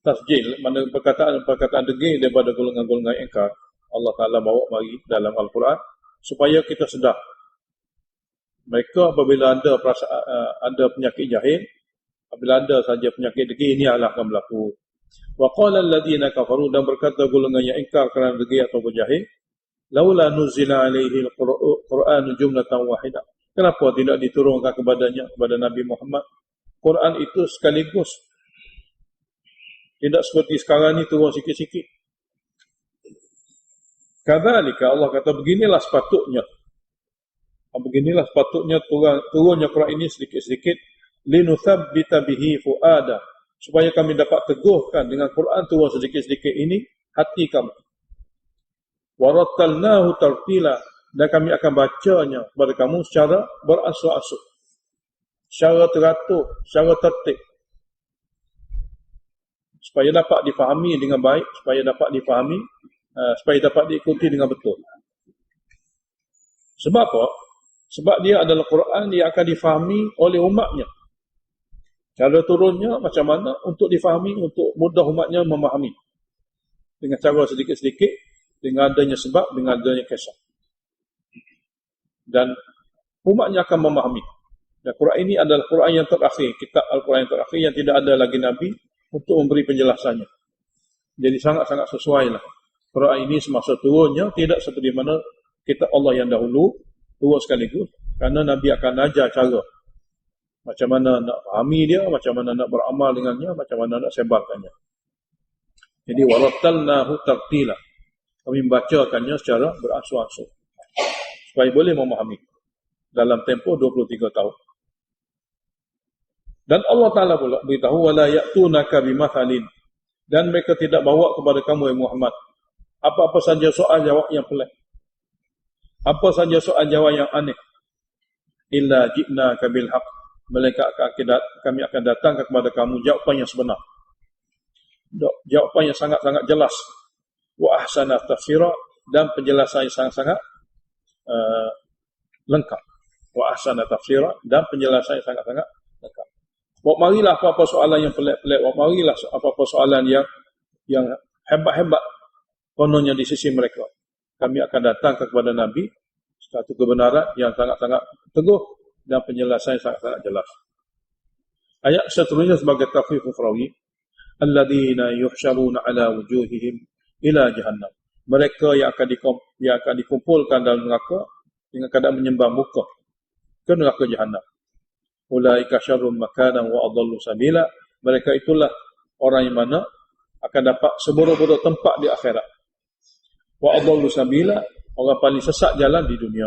tasjil, mana perkataan degil daripada golongan-golongan ingkar, Allah Ta'ala bawa mari dalam Al-Quran supaya kita sedar. Mereka apabila ada penyakit jahil, apabila ada saja penyakit degil, ini adalah akan berlaku. Wa qala alladhina kafaru, dan berkata golongan yang ingkar kerana degil atau berjahil, laula nuzila alaihi al-Quran jumlatan wahidah, kenapa tidak diturunkan kepadanya, kepada Nabi Muhammad, Quran itu sekaligus, tidak seperti sekarang ni turun sikit-sikit. Kadzalika, Allah kata beginilah sepatutnya turunnya Quran ini sedikit-sedikit, linuthabbita bihi fuada, supaya kami dapat teguhkan dengan Quran turun sedikit-sedikit ini hati kamu. Warattalnahu tartila, dan kami akan bacanya kepada kamu secara berasur-asur, secara teratur, secara tertib, supaya dapat difahami dengan baik, supaya dapat difahami, supaya dapat diikuti dengan betul. Sebab apa? Sebab dia adalah Quran yang akan difahami oleh umatnya. Cara turunnya macam mana untuk difahami, untuk mudah umatnya memahami. Dengan cara sedikit-sedikit, dengan adanya sebab, dengan adanya kisah. Dan umatnya akan memahami. Dan Quran ini adalah Quran yang terakhir, kitab Al-Quran yang terakhir yang tidak ada lagi Nabi untuk memberi penjelasannya. Jadi sangat-sangat sesuai lah. Quran ini semasa turunnya tidak seperti mana kitab Allah yang dahulu, turun sekaligus. Kerana Nabi akan ajar cara. Macam mana nak fahami dia, macam mana nak beramal dengannya, macam mana nak sebarkannya. Jadi warattalnahu tartila. Kami membacakannya secara beransur-ansur. Supaya boleh memahami. Dalam tempoh 23 tahun. Dan Allah Ta'ala pula beritahu, وَلَا يَأْتُونَكَ بِمَثَلٍ. Dan mereka tidak bawa kepada kamu, ya Muhammad, apa-apa saja soal jawab yang pelik. Apa saja soal jawab yang aneh. إِلَّا جِئْنَاكَ بِالْحَقِّ. Kami akan datang kepada kamu jawapan yang sebenar. Jawapan yang sangat-sangat jelas. وَأَحْسَنَ تَفْسِيرًا. Dan penjelasan yang sangat-sangat lengkap. وَأَحْسَنَ تَفْسِيرًا. Dan penjelasan yang sangat-sangat lengkap. Marilah apa-apa soalan yang pelik-pelik. Marilah apa-apa soalan yang hebat-hebat kononnya di sisi mereka. Kami akan datang kepada Nabi satu kebenaran yang sangat-sangat teguh dan penjelasan yang sangat-sangat jelas. Ayat seterusnya sebagai takhfif ukhrawi, alladzina yuhsyaruna ala wujuhihim ila jahannam. Mereka yang akan dikumpulkan dalam neraka dengan keadaan menyembah muka ke neraka jahannam. Ulaika syarrun makanan wa adallu sabila. Mereka itulah orang yang mana akan dapat seburuk-buruk tempat di akhirat. Wa adallu sabila, orang paling sesat jalan di dunia.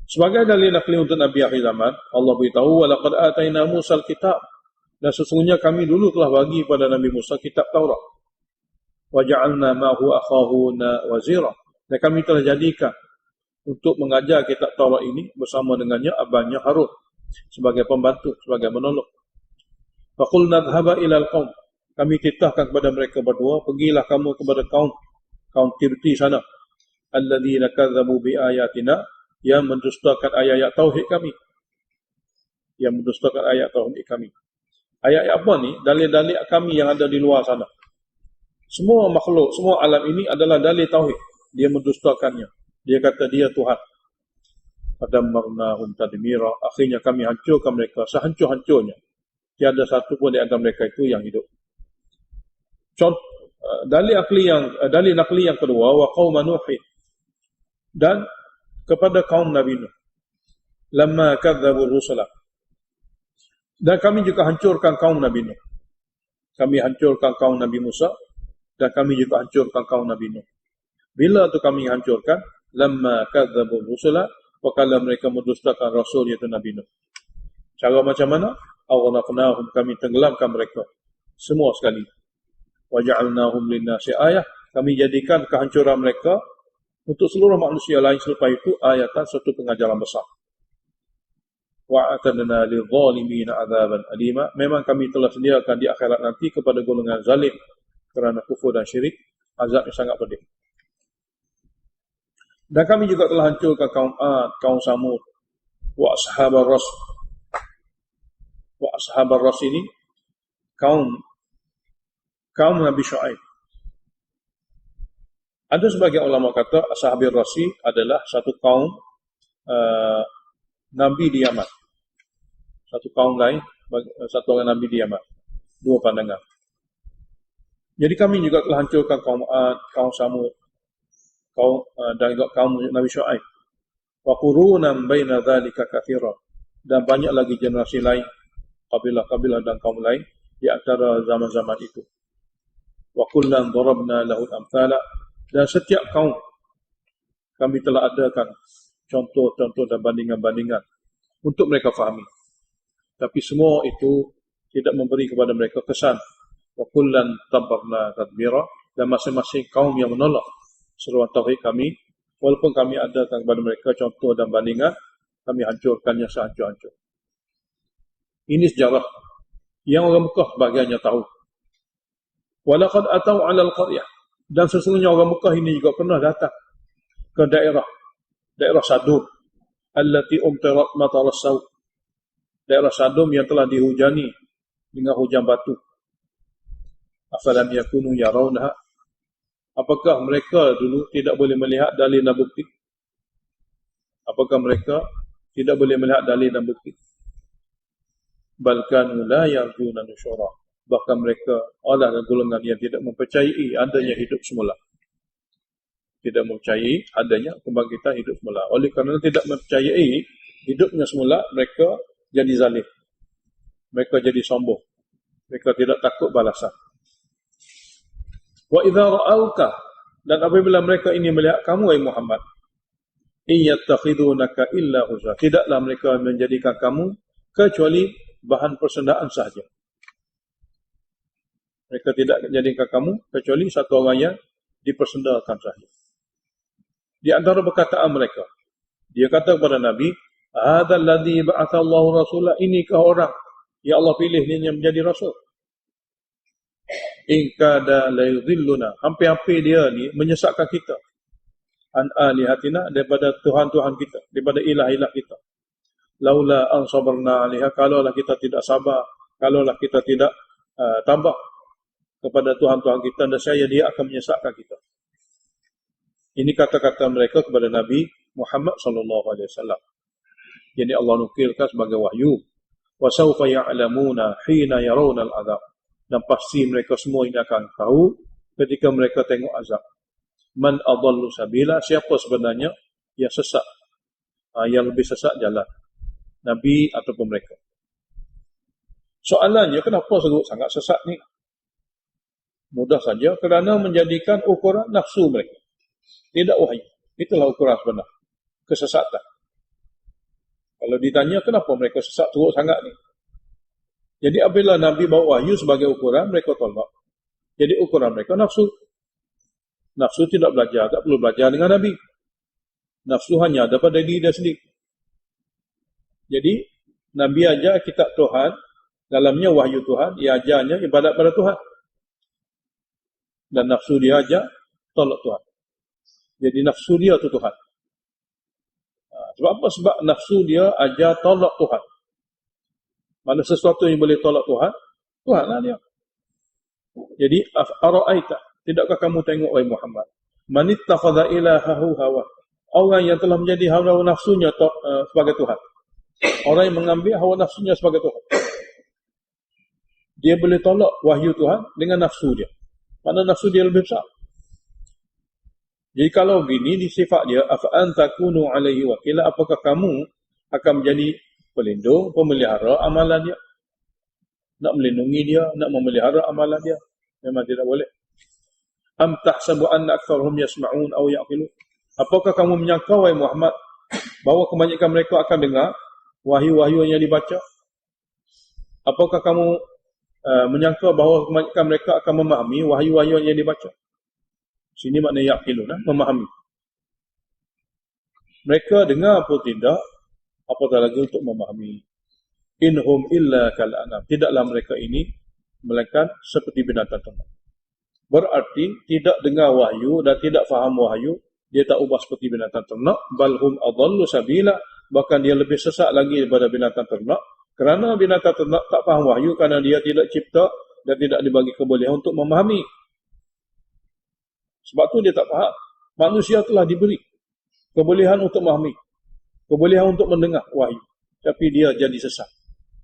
Sebagai dalil nakli untuk Nabi akhir zaman, Allah beritahu, wa laqad atayna Musa al-kitab. Dan sesungguhnya kami dulu telah bagi pada Nabi Musa kitab Taurat. Wa ja'alna ma'hu akhahu wazira. Dan kami telah jadikan untuk mengajar kitab Taurat ini bersama dengannya abangnya Harun sebagai pembantu, sebagai menolong. Faqulna dhhaba ilal qaum. Kami titahkan kepada mereka berdua, pergilah kamu kepada kaum Tirti sana. Alladzina kadzabu bi ayatina, yang mendustakan ayat-ayat tauhid kami. Yang mendustakan ayat tauhid kami. Ayat apa ni? Dalil-dalil kami yang ada di luar sana. Semua makhluk, semua alam ini adalah dalil tauhid. Dia mendustakannya. Dia kata dia Tuhan. Fadammarnahum tadmira. Akhirnya kami hancurkan mereka sehancur-hancurnya. Tiada satu pun di antara mereka itu yang hidup. Dalil nakli yang kedua, wa qaum Nuh. Dan kepada kaum Nabi Nuh. Lamma kadzabu rusula. Dan kami juga hancurkan kaum Nabi Nuh. Kami hancurkan kaum Nabi Musa dan kami juga hancurkan kaum Nabi Nuh. Bila tu kami hancurkan? Lamma kadzabu rusula, wakala mereka mendustakan rasul iaitu Nabi Nuh. Cara macam mana? Aghraqnahum, kami tenggelamkan mereka semua sekali. Wa ja'alnahum lin-nasi ayah, kami jadikan kehancuran mereka untuk seluruh manusia lain selepas itu ayatan satu pengajaran besar. Wa atadna lidh-dhalimin 'adzaban alima, memang kami telah sediakan di akhirat nanti kepada golongan zalim kerana kufur dan syirik azab yang sangat pedih. Dan kami juga telah hancurkan kaum Ad, kaum Samud, wa ashabar ras. Wa ashabar ras ini kaum Nabi Syuaib. Ada sebagian ulama kata ashabir rasi adalah satu kaum Nabi di Yaman. Satu kaum lain, satu orang Nabi di Yaman. Dua pandangan. Jadi kami juga telah hancurkan kaum Ad, kaum Samud, dan juga kaum Nabi Syuaib. Wa qurunan baina dzalika katsira. Dan banyak lagi generasi lain, kabilah-kabilah dan kaum lain di antara zaman-zaman itu. Wa kullan darabna lahu al-amthala. Dan setiap kaum kami telah adakan contoh-contoh dan bandingan-bandingan untuk mereka fahami. Tapi semua itu tidak memberi kepada mereka kesan. Wa kullan tabarna tadbira. Dan masing-masing kaum yang menolak seruan tauhid kami, walaupun kami adakan kepada mereka contoh dan bandingan, kami hancurkannya sehancur-hancur. Ini sejarah yang orang Mekah bagiannya tahu. Walaqad atau 'alal qaryah, dan sesungguhnya orang Mekah ini juga pernah datang ke daerah Sadum, allati umtirat matar as-saw, daerah Sadum yang telah dihujani dengan hujan batu. Afalam yakunu yarawnaha, apakah mereka dulu tidak boleh melihat dalil dan bukti? Apakah mereka tidak boleh melihat dalil dan bukti? Bal kanu la yarjuna nusyura, bahkan mereka adalah golongan yang tidak mempercayai adanya hidup semula. Tidak mempercayai adanya kebangkitan hidup semula. Oleh kerana tidak mempercayai hidupnya semula, mereka jadi zalim. Mereka jadi sombong. Mereka tidak takut balasan. Wa idza ra'auka, dan apabila mereka ini melihat kamu, wahai Muhammad, iyattakhidunaka illa huzwa, tidaklah mereka menjadikan kamu kecuali bahan persendaan sahaja. Mereka tidak menjadikan kamu kecuali satu orang yang dipersendakan sahaja. Di antara perkataan mereka, dia kata kepada Nabi, hadzal ladzi ba'atha Allahu rasulah, inikah orang yang Allah pilih ini yang menjadi rasul. In kada la yudhilluna, hampir-hampir dia ni menyesatkan kita, an alihatina, daripada Tuhan-Tuhan kita, daripada ilah-ilah kita. Laula an sabarna alaiha, kalaulah kita tidak sabar, kalaulah kita tidak tambah kepada Tuhan-Tuhan kita, dan saya dia akan menyesatkan kita. Ini kata-kata mereka kepada Nabi Muhammad sallallahu alaihi wasallam. Jadi Allah nukilkan sebagai wahyu. Wa sawfa ya'lamuna hina yarawna al-'adzab, dan pasti mereka semua ini akan tahu ketika mereka tengok azab. Man adallu sabila, siapa sebenarnya yang sesat, yang lebih sesat jalan, Nabi ataupun mereka. Soalannya, kenapa sangat sesat ni? Mudah saja, kerana menjadikan ukuran nafsu mereka, tidak wahyu. Itulah ukuran sebenar kesesatan. Kalau ditanya kenapa mereka sesat teruk sangat ni, jadi apabila Nabi bawa wahyu sebagai ukuran, mereka tolak. Jadi ukuran mereka nafsu. Nafsu tidak belajar, tak perlu belajar dengan Nabi. Nafsu hanya ada pada diri dia sendiri. Jadi Nabi ajar kitab Tuhan, dalamnya wahyu Tuhan, dia ajarnya ibadat pada Tuhan. Dan nafsu dia ajar tolak Tuhan. Jadi nafsu dia tu Tuhan. Sebab apa? Sebab nafsu dia ajar tolak Tuhan. Mana sesuatu yang boleh tolak Tuhan, Tuhanlah dia. Jadi ara'aita, tidakkah kamu tengok, wahai Muhammad, man ittakhadha ilahahu hawa, orang yang telah menjadi hawa nafsunya sebagai Tuhan. Orang yang mengambil hawa nafsunya sebagai Tuhan. Dia boleh tolak wahyu Tuhan dengan nafsu dia. Mana nafsu dia lebih besar. Jadi kalau begini di sifat dia, afa antakunu alaihi wakila, apakah kamu akan menjadi pelindung, pemelihara amalan dia? Nak melindungi dia, nak memelihara amalan dia, memang tidak boleh. Am tahsabu anna aktsaruhum yasma'un aw ya'qilun, apakah kamu menyangka, wahai Muhammad, bahawa kebanyakan mereka akan dengar wahyu-wahyu yang dibaca? Apakah kamu menyangka bahawa kebanyakan mereka akan memahami wahyu-wahyu yang dibaca? Sini maknanya yaqilun, memahami. Mereka dengar pun tidak, apatah lagi untuk memahami. Inhum illa kal anam, tidaklah mereka ini melainkan seperti binatang ternak. Berarti tidak dengar wahyu dan tidak faham wahyu, dia tak ubah seperti binatang ternak. Balhum adallu sabila, bahkan dia lebih sesat lagi daripada binatang ternak. Kerana binatang ternak tak faham wahyu, kerana dia tidak cipta dan tidak dibagi kebolehan untuk memahami. Sebab tu dia tak faham. Manusia telah diberi kebolehan untuk memahami, kebolehan untuk mendengar wahyu, tapi dia jadi sesat.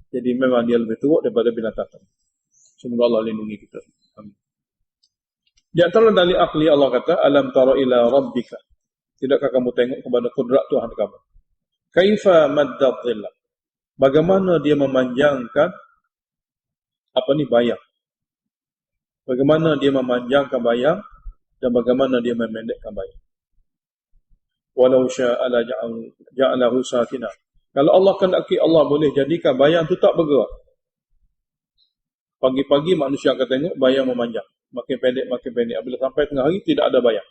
Jadi memang dia lebih teruk daripada binatang ternak. Semoga Allah lindungi kita. Amin. Di antara dalil akli, Allah kata, alam tara ila rabbika, tidakkah kamu tengok kepada kudrat Tuhan kamu? Kaifa maddad dhillah, bagaimana dia memanjangkan bayang. Bagaimana dia memanjangkan bayang dan bagaimana dia memendekkan bayang. Walau sya'a la ja'alahu sakinah, kalau Allah kehendaki, Allah boleh jadikan bayang tu tak bergerak. Pagi-pagi manusia akan tengok bayang memanjang, makin pendek. Apabila sampai tengah hari tidak ada bayang,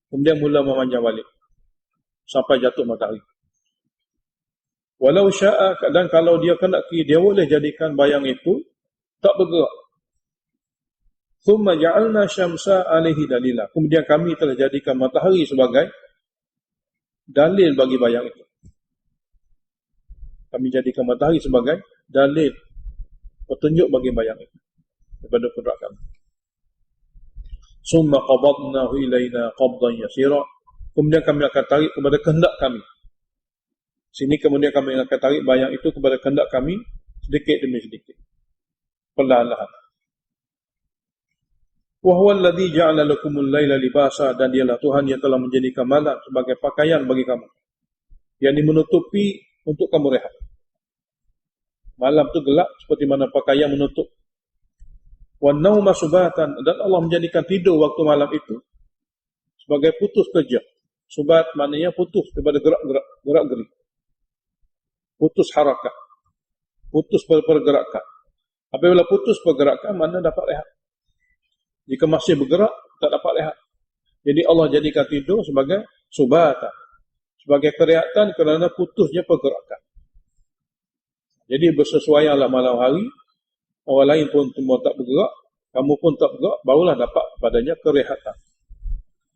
kemudian mula memanjang balik sampai jatuh matahari. Walau sya'a, dan kalau dia kendaki, dia boleh jadikan bayang itu tak bergerak. Thumma ja'alna syamsa alaihi dalila. Kemudian kami telah jadikan matahari sebagai dalil bagi bayang itu. Kami jadikan matahari sebagai dalil, petunjuk bagi bayang itu daripada kudrat kami. Summa qabadnahu ilaina qabdan yasira. Kemudian kami akan tarik kepada kehendak kami. Sini kemudian kami akan tarik bayang itu kepada kehendak kami sedikit demi sedikit, perlahan-lahan. Wa huwa alladhi ja'ala lakumul laila libasa, dan dialah Tuhan yang telah menjadikan malam sebagai pakaian bagi kamu, yang menutupi untuk kamu rehat. Malam itu gelap seperti mana pakaian menutup. Wan nauma subatan, dan Allah menjadikan tidur waktu malam itu sebagai putus kerja. Subat maknanya putus daripada gerak-gerik. Putus harakat, putus pergerakan. Apabila putus pergerakan, mana dapat rehat. Jika masih bergerak, tak dapat rehat. Jadi Allah jadikan tidur sebagai subatan, sebagai kerehatan kerana putusnya pergerakan. Jadi bersesuaianlah malam hari, orang lain pun semua tak bergerak, kamu pun tak bergerak, barulah dapat padanya kerehatan.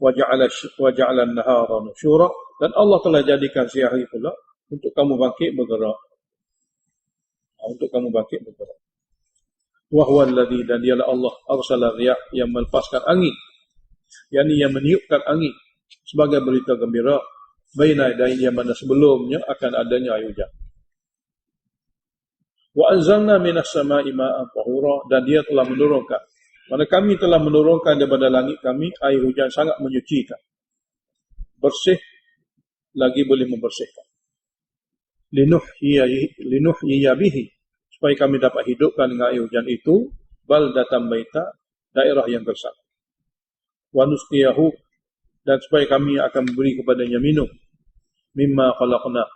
Wa ja'ala an-nahara nusyura, dan Allah telah jadikan siang hari pula untuk kamu bangkit bergerak. Untuk kamu bangkit bergerak. Wa huwa alladhi, dan dialah Allah arsala riyah, yang melepaskan angin, yakni yang meniupkan angin sebagai berita gembira, baina yaday, yang mana sebelumnya akan adanya air hujan. Wa anzalna minas sama'i ma'an tahura, dan dia telah menurunkan, mana kami telah menurunkan daripada langit kami air hujan sangat menyucikan, bersih lagi boleh membersihkan. Linuhyiya bihi, supaya kami dapat hidupkan dengan air hujan itu baldatan baita, daerah yang gersang. Wa nusqiyahu, dan supaya kami akan memberi kepadanya minum, mimma khalaqna,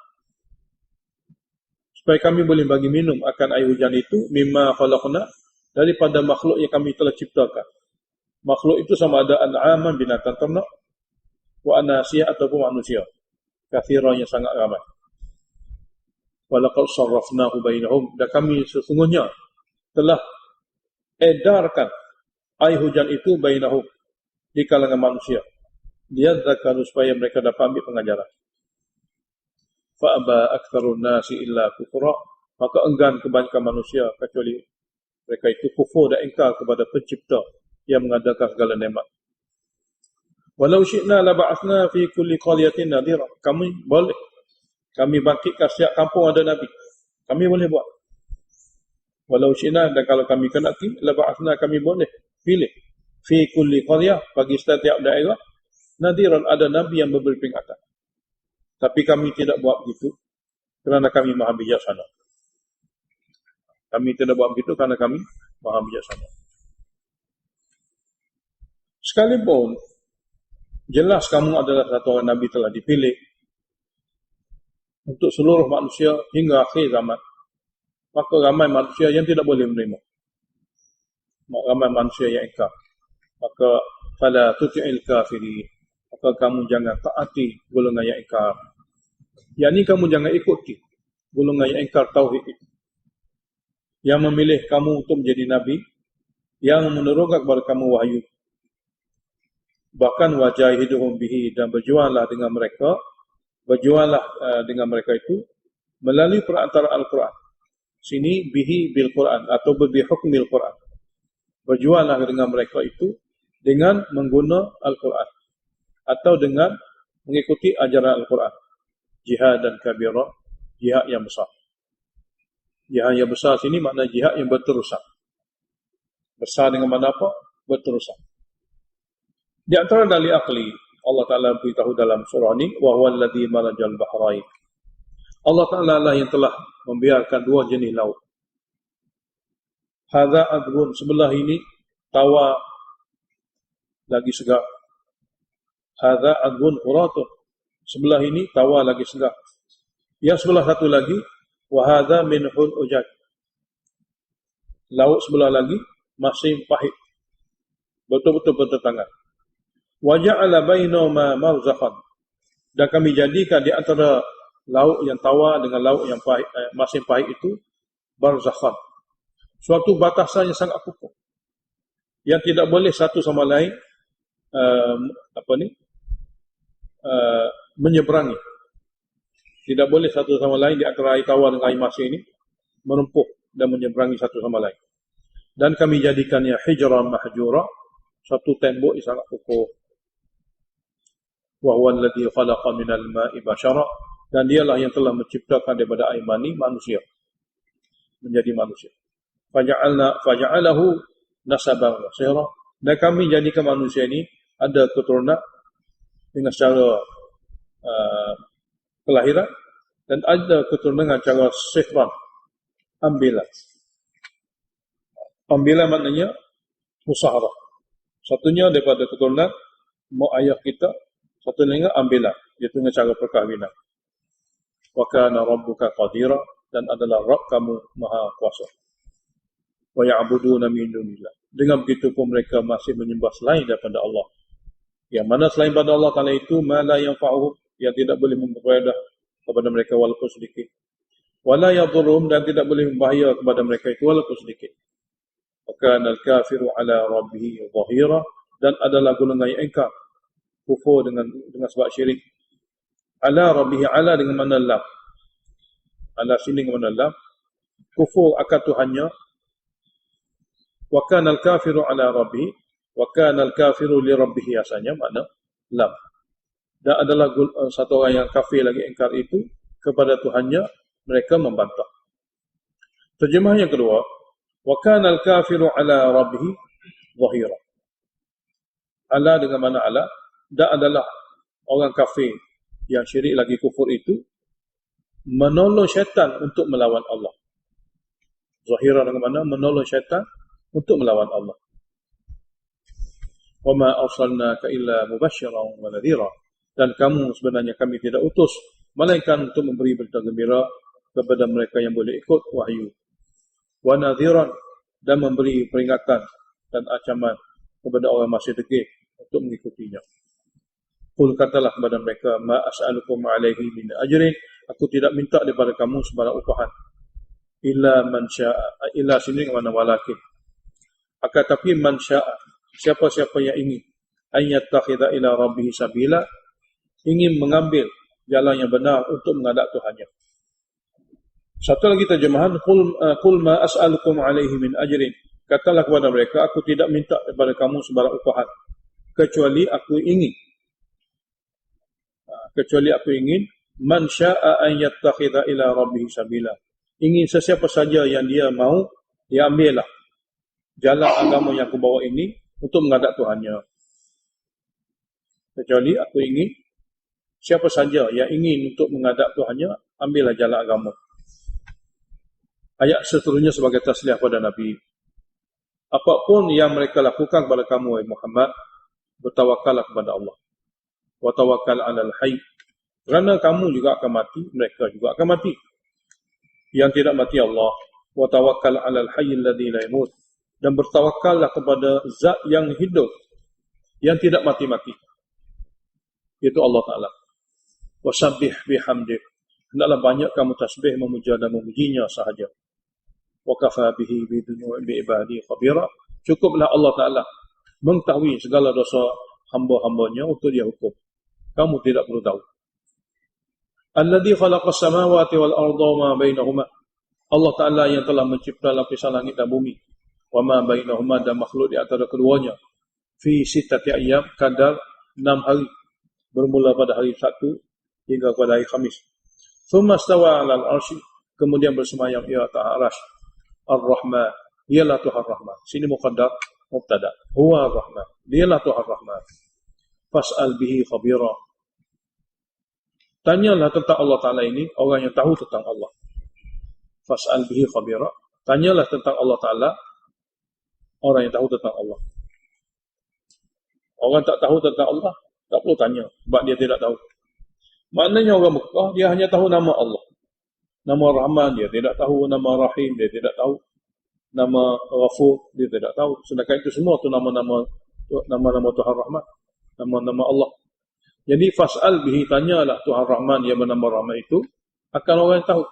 supaya kami boleh bagi minum akan air hujan itu, mimma khalaqna, daripada makhluk yang kami telah ciptakan. Makhluk itu sama ada an'aman, binatang ternak, wa anasiyah, ataupun manusia, kathiran yang sangat ramai. Walaqad sarrafnahu bainahum, dan kami sesungguhnya telah edarkan air hujan itu bainahum, di kalangan manusia, liyadzakaru, supaya mereka dapat ambil pengajaran. Fa aba aktsarun nasi illa kufra, maka enggan kebanyakan manusia kecuali mereka itu kufur dan ingkar kepada pencipta yang mengadakan segala nikmat. Walau syi'na la ba'athna fi kulli qaryatin nadhira, kami bangkitkan setiap kampung ada nabi. Kami boleh buat. Walau syi'na, dan kalau kami kendaki, la ba'athna, kami boleh pilih fi kulli qaryah, bagi setiap daerah, nadhiran, ada nabi yang memberi peringatan. Tapi kami tidak buat begitu kerana kami maha bijaksana. Kami tidak buat begitu kerana kami maha bijaksana. Sekalipun jelas kamu adalah satu orang nabi telah dipilih untuk seluruh manusia hingga akhir zaman, maka ramai manusia yang tidak boleh menerima. Ramai manusia yang ingkar. Maka fala tuti'il kafirin, maka kamu jangan taati golongan yang ingkar. Yakni kamu jangan ikuti golongan yang ingkar tauhid itu, yang memilih kamu untuk menjadi nabi, yang menurunkan kepada kamu wahyu. Bahkan wajahiduhum bihi, dan berjuanglah dengan mereka, dengan mereka itu melalui perantara Al-Quran. Sini bihi bil Quran, atau bi hukmil Quran. Berjuanglah dengan mereka itu dengan mengguna Al-Quran, atau dengan mengikuti ajaran Al-Quran. Jihad dan kabira, jihad yang besar. Jihad yang besar sini makna jihad yang berterusan. Besar dengan mana apa? Berterusan. Di antara dalil akli, Allah Ta'ala beritahu dalam surah ini, wa huwa alladhi marajal bahrain. Allah Ta'ala lah yang telah membiarkan dua jenis laut. Hadza adbun, sebelah ini tawa lagi segar. Hadza adbun quratun, sebelah ini tawa lagi segar. Yang sebelah satu lagi, wa hadza minhul ujaj, laut sebelah lagi masih pahit, betul-betul bertentangan. Wa ja'ala bainahuma marzakhan, dan kami jadikan di antara lauk yang tawar dengan lauk yang pahit, masin pahit itu barzakhan, suatu batasan yang sangat kukuh, yang tidak boleh satu sama lain menyeberangi. Tidak boleh satu sama lain di antara air tawar dengan air masin ini merempuh dan menyeberangi satu sama lain. Dan kami jadikannya hijran mahjura, satu tembok yang sangat kokoh. Wa huwa alladhi khalaqa minal ma'i bashara, dan dialah yang telah menciptakan daripada air mani manusia menjadi manusia. Faja'alahu nasaban wa sihra, dan kami jadikan manusia ini ada keturunan dengan secara kelahiran, dan ada keturunan dengan cara sihran, ambilan. Ambilan maknanya musaharah. Satunya daripada keturunan mak ayah kita, satu lagi ambilan, iaitu dengan cara perkahwinan. Wa kana rabbuka qadira, dan adalah Rabb kamu maha kuasa. Wa ya'buduna min dunillah, dengan begitu pun mereka masih menyembah selain daripada Allah. Yang mana selain pada Allah Ta'ala itu ma la yanfa'uhum, yang tidak boleh memperfaedah kepada mereka walaupun sedikit. Wala yadhurruhum, dan tidak boleh membahaya kepada mereka itu walaupun sedikit. Kana al-kafiru ala rabbih dhahira, dan adalah golongan yang engkar kufur dengan sebab syirik. Ala rabbih, ala dengan mana lam, ala sini dengan mana lam, kufur akan Tuhannya. Wa kana al-kafiru ala rabbih, wa kana al-kafiru li rabbih, asalnya makna lam. Dan adalah satu orang yang kafir lagi engkar itu kepada Tuhannya, mereka membantah. Terjemah yang kedua, wa kana al-kafiru ala rabbih dhahira. Ala dengan mana ala, dan adalah orang kafir yang syirik lagi kufur itu menolong syaitan untuk melawan Allah. Zahira dengan mana menolong syaitan untuk melawan Allah. Wa ma arsalnaka illa mubasysyiran wa nadhira, dan kamu sebenarnya kami tidak utus melainkan untuk memberi berita gembira kepada mereka yang boleh ikut wahyu. Wa nadhiran, dan memberi peringatan dan ancaman kepada orang masih degil untuk mengikutinya. Qul, katalah kepada mereka, ma as'alukum alaihi min ajrin, aku tidak minta daripada kamu sebarang upahan. Illa man sya'a, illa sini mana walakin. Akan tapi man sya'a, siapa-siapa yang ingin, an yattakhidha ila rabbih sabila, ingin mengambil jalan yang benar untuk menghadap Tuhannya. Satu lagi terjemahan, qul ma as'alukum alaihi min ajrin, katalah kepada mereka, aku tidak minta daripada kamu sebarang upahan, kecuali aku ingin man sya'a an yattakhidha ila rabbih sabila, ingin sesiapa saja yang dia mau, dia ambillah jalan agama yang aku bawa ini untuk menghadap Tuhannya. Kecuali aku ingin, siapa saja yang ingin untuk menghadap Tuhannya, ambillah jalan agama. Ayat seterusnya sebagai tasliah pada Nabi. Apapun yang mereka lakukan kepada kamu, wahai Muhammad, bertawakallah kepada Allah. Wa tawakkal 'alal hayy, kerana kamu juga akan mati, mereka juga akan mati. Yang tidak mati Allah. Wa tawakkal 'alal hayy alladhi la yamut, dan bertawakallah kepada zat yang hidup, yang tidak mati-mati, yaitu Allah Ta'ala. Wasabbih bihamdih, hendaklah banyak kamu tasbih, memuja dan memujinya sahaja. Wa kafa bihi bi ibadi khabira, cukuplah Allah Ta'ala mengetahui segala dosa hamba-hambanya untuk dia hukum. Kamu tidak perlu tahu. Alladhi khalaqas samawati wal arda ma bainahuma, Allah Ta'ala yang telah mencipta lapisan langit dan bumi, wa ma bainahuma, dan makhluk di antara keduanya, fi sittati ayyam, kadar 6 hari, bermula pada hari Sabtu hingga pada hari Khamis. Thumma stawa 'alal 'arsy, kemudian bersemayam ia atas arasy. Ar-Rahman, dialah Tuhan Rahman. Sini muqaddar mubtada, huwa Ar-Rahman, dialah Tuhan Rahman. Fas'al bihi khabira, tanyalah tentang Allah Ta'ala ini orang yang tahu tentang Allah. Fas'al bihi khabira, tanyalah tentang Allah Ta'ala orang yang tahu tentang Allah. Orang tak tahu tentang Allah tak perlu tanya, sebab dia tidak tahu. Maknanya orang Mekah, dia hanya tahu nama Allah, nama Rahman, dia tidak tahu nama Rahim, dia tidak tahu nama Ghafur, dia tidak tahu. Sedangkan itu semua tu nama-nama Tuhan Rahman, nama-nama Allah. Jadi fas'al bihi, tanyalah Tuhan Rahman yang bernama Rahman itu, akan orang yang tahu.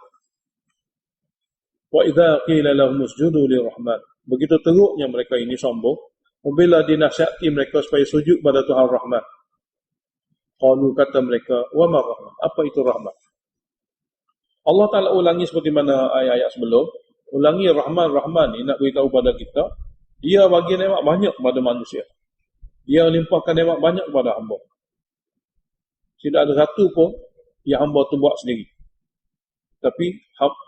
Wa idza qila lahum usjudu lirrahman, begitu teruknya mereka ini sombong, apabila dinasihati mereka supaya sujud pada Tuhan Rahman. Qalu, kata mereka, wa ma Rahman, apa itu Rahman? Allah Ta'ala ulangi seperti mana ayat-ayat sebelum, ulangi Rahman ni nak beritahu pada kita, dia bagi nikmat banyak kepada manusia. Dia limpahkan nikmat banyak kepada hamba. Tidak ada satu pun yang hamba tu buat sendiri. Tapi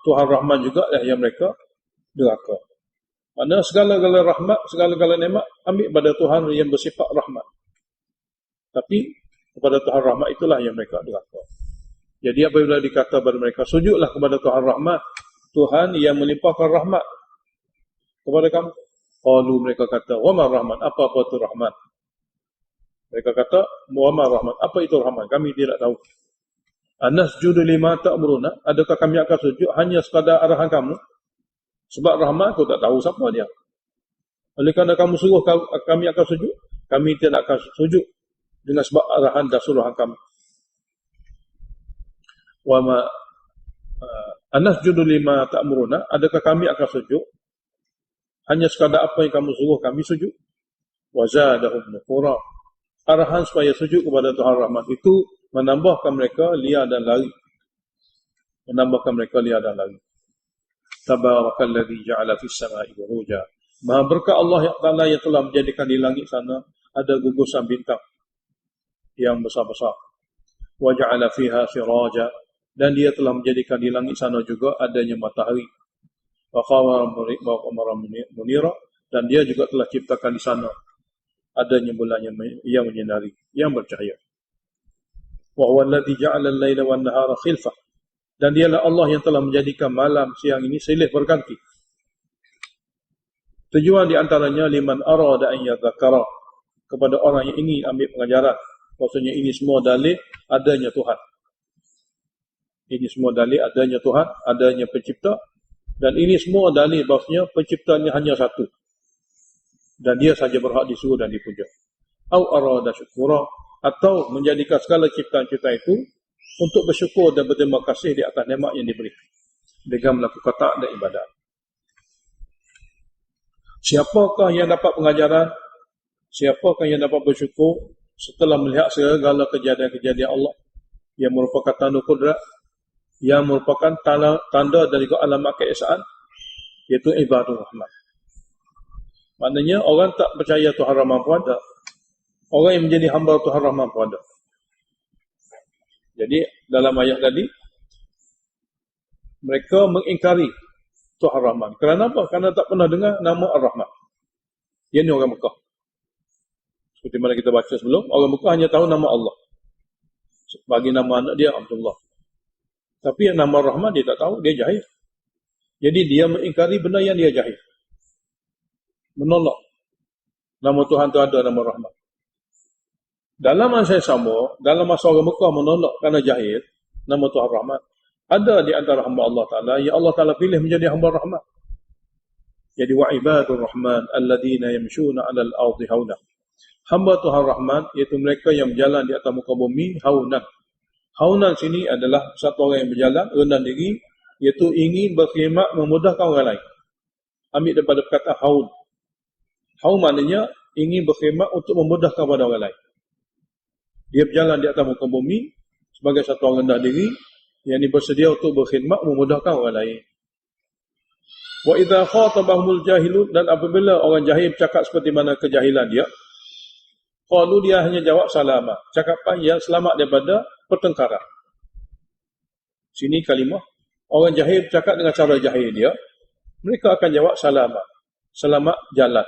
Tuhan Rahman juga lah yang mereka deraka. Mana segala-gala rahmat, segala-gala nikmat ambil pada Tuhan yang bersifat rahmat. Tapi kepada Tuhan Rahmat itulah yang mereka deraka. Jadi apabila dikata kepada mereka, sujudlah kepada Tuhan Rahmat, Tuhan yang melimpahkan rahmat kepada kamu. Qalu, mereka kata, wa ma Rahman, apa itu rahmat? Mereka kata, wa ma Rahman, apa itu rahmat? Kami tidak tahu. Anasjudu lima ta'muruna, adakah kami akan sujud hanya sekadar arahan kamu? Sebab rahmat aku tak tahu siapa dia. Oleh kerana kamu suruh kami akan sujud, kami tidak akan sujud dengan sebab arahan dan suruhan kami. Wa ma anasjudu lima ta'muruna, adakah kami akan sujud hanya sekadar apa yang kamu suruh kami sujud? Wa zadahum nufura, arahan supaya sujud kepada Tuhan Rahman itu menambahkan mereka liar dan lari. Menambahkan mereka liar dan lari. Tabarakalladzi ja'ala fis sama'i buruja. Maha berkah Allah Ta'ala yang telah menjadikan di langit sana ada gugusan bintang yang besar-besar. Wa ja'ala fiha siraja, dan dia telah menjadikan di langit sana juga adanya matahari. Wa qamaran munira, dan dia juga telah ciptakan di sana adanya bulan yang menyinari, yang bercahaya. Wa huwa alladhi ja'ala al-laila wan-nahara khilfah, dan dialah Allah yang telah menjadikan malam siang ini silih berganti. Tujuan di antaranya liman arada an yadhakkara, kepada orang yang ingin ambil pengajaran. Maksudnya ini semua dalil adanya Tuhan. Ini semua dalil adanya Tuhan, adanya pencipta, dan ini semua dalil bahawasanya penciptanya hanya satu. Dan dia saja berhak disuruh dan dipuja. Au arada syukura, atau menjadikan segala ciptaan-ciptaan itu untuk bersyukur dan berterima kasih di atas nikmat yang diberi dengan melakukan taat dan ibadat. Siapakah yang dapat pengajaran? Siapakah yang dapat bersyukur setelah melihat segala kejadian-kejadian Allah yang merupakan tanda kudrat, yang merupakan tanda dari alamat keesaan, iaitu ibadur rahman. Maknanya orang tak percaya Tuhan Rahman pun ada. Orang yang menjadi hamba Tuhan Rahman pun ada. Jadi dalam ayat tadi, mereka mengingkari Tuhan Rahman. Kerana apa? Kerana tak pernah dengar nama Ar-Rahman. Ia ni orang Mekah. Seperti mana kita baca sebelum, orang Mekah hanya tahu nama Allah. Bagi nama anak dia Abdullah. Tapi yang nama Rahman dia tak tahu, dia jahil. Jadi dia mengingkari benda yang dia jahil. Menolak nama Tuhan itu ada nama Rahman. Dalam masa yang sama, dalam masa orang Mekah menolak kerana jahil nama Tuhan Rahman, ada di antara hamba Allah Ta'ala yang Allah Ta'ala pilih menjadi hamba Rahman. Jadi wa ibadur rahman alladhina yamshuna 'alal ardi hauna. Hamba Tuhan Rahman iaitu mereka yang berjalan di atas muka bumi haunan. Haunan sini adalah satu orang yang berjalan rendah diri, iaitu ingin berkhidmat memudahkan orang lain. Ambil daripada perkataan haun. Haun maknanya ingin berkhidmat untuk memudahkan kepada orang lain. Dia berjalan di atas muka bumi sebagai satu orang rendah diri yang bersedia untuk berkhidmat memudahkan orang lain. Wa idza khatabahumul jahilun, dan apabila orang jahil bercakap seperti mana kejahilan dia, qalu, dia hanya jawab salama, cakapan yang selamat daripada pertengkaran. Sini kalimah orang jahil bercakap dengan cara jahil dia, mereka akan jawab salama, selamat jalan,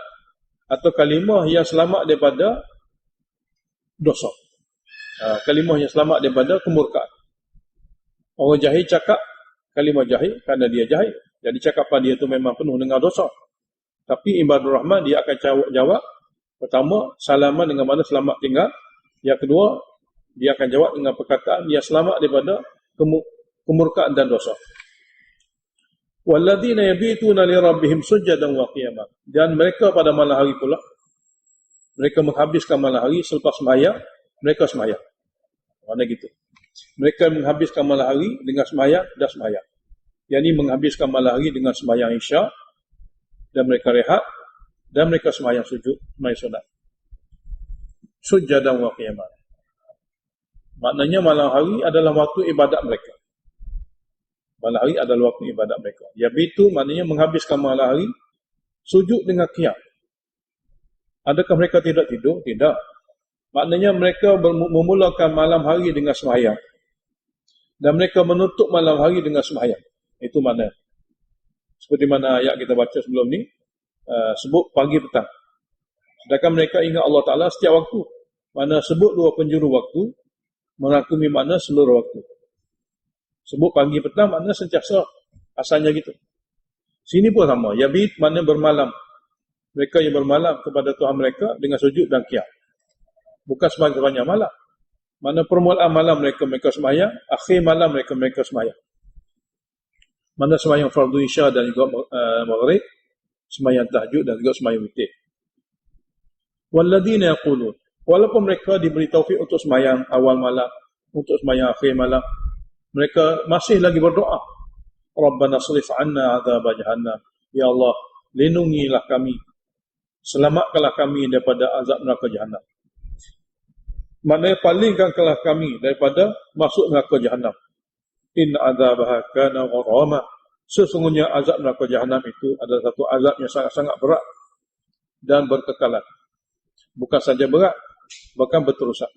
atau kalimah yang selamat daripada dosa. Kalimah yang selamat daripada kemurkaan. Orang jahil cakap kalimah jahil kerana dia jahil. Jadi cakapan dia tu memang penuh dengan dosa. Tapi ibadur rahman dia akan jawab, pertama, salaman dengan mana selamat tinggal. Yang kedua, dia akan jawab dengan perkataan yang selamat daripada kemurkaan dan dosa. Walladzina yabituna li rabbihim sujadan wa qiyama. Dan mereka pada malam hari pula, mereka menghabiskan malam hari selepas sembahyang, mereka sembahyang. Mana gitu. Mereka menghabiskan malam hari dengan sembahyang dan sembahyang. Yang ini menghabiskan malam hari dengan sembahyang Isya dan mereka rehat dan mereka sembahyang sujud, sembahyang sunat. Sujadan wa qiyaman. Maknanya malam hari adalah waktu ibadat mereka. Malam hari adalah waktu ibadat mereka. Yabitu maknanya menghabiskan malam hari sujud dengan qiyam. Adakah mereka tidak tidur? Tidak. Maknanya mereka memulakan malam hari dengan sembahyang. Dan mereka menutup malam hari dengan sembahyang. Itu makna. Seperti mana ayat kita baca sebelum ni, sebut pagi petang. Sedangkan mereka ingat Allah Ta'ala setiap waktu. Mana sebut dua penjuru waktu, merangkumi makna seluruh waktu. Sebut pagi petang makna sentiasa, asalnya gitu. Sini pun sama. Yabit makna bermalam. Mereka yang bermalam kepada Tuhan mereka dengan sujud dan qiyam. Bukan sebanyak malam. Mana permulaan malam mereka sembahyang, akhir malam mereka sembahyang. Mana sembahyang fardu isya dan juga maghrib, sembahyang tahajud dan juga sembahyang witir. Walladzina yaqulun, walaupun mereka diberi taufik untuk sembahyang awal malam, untuk sembahyang akhir malam, mereka masih lagi berdoa. Rabbana srif 'anna 'adzab jahannam. Ya Allah, lindungilah kami. Selamatkanlah kami daripada azab neraka jahanam. Maknanya palingkanlah kami daripada masuk neraka jahanam. Inna adzabaha kana gharama. Sesungguhnya azab neraka jahanam itu adalah satu azab yang sangat-sangat berat dan berkekalan. Bukan saja berat, bahkan berterusan.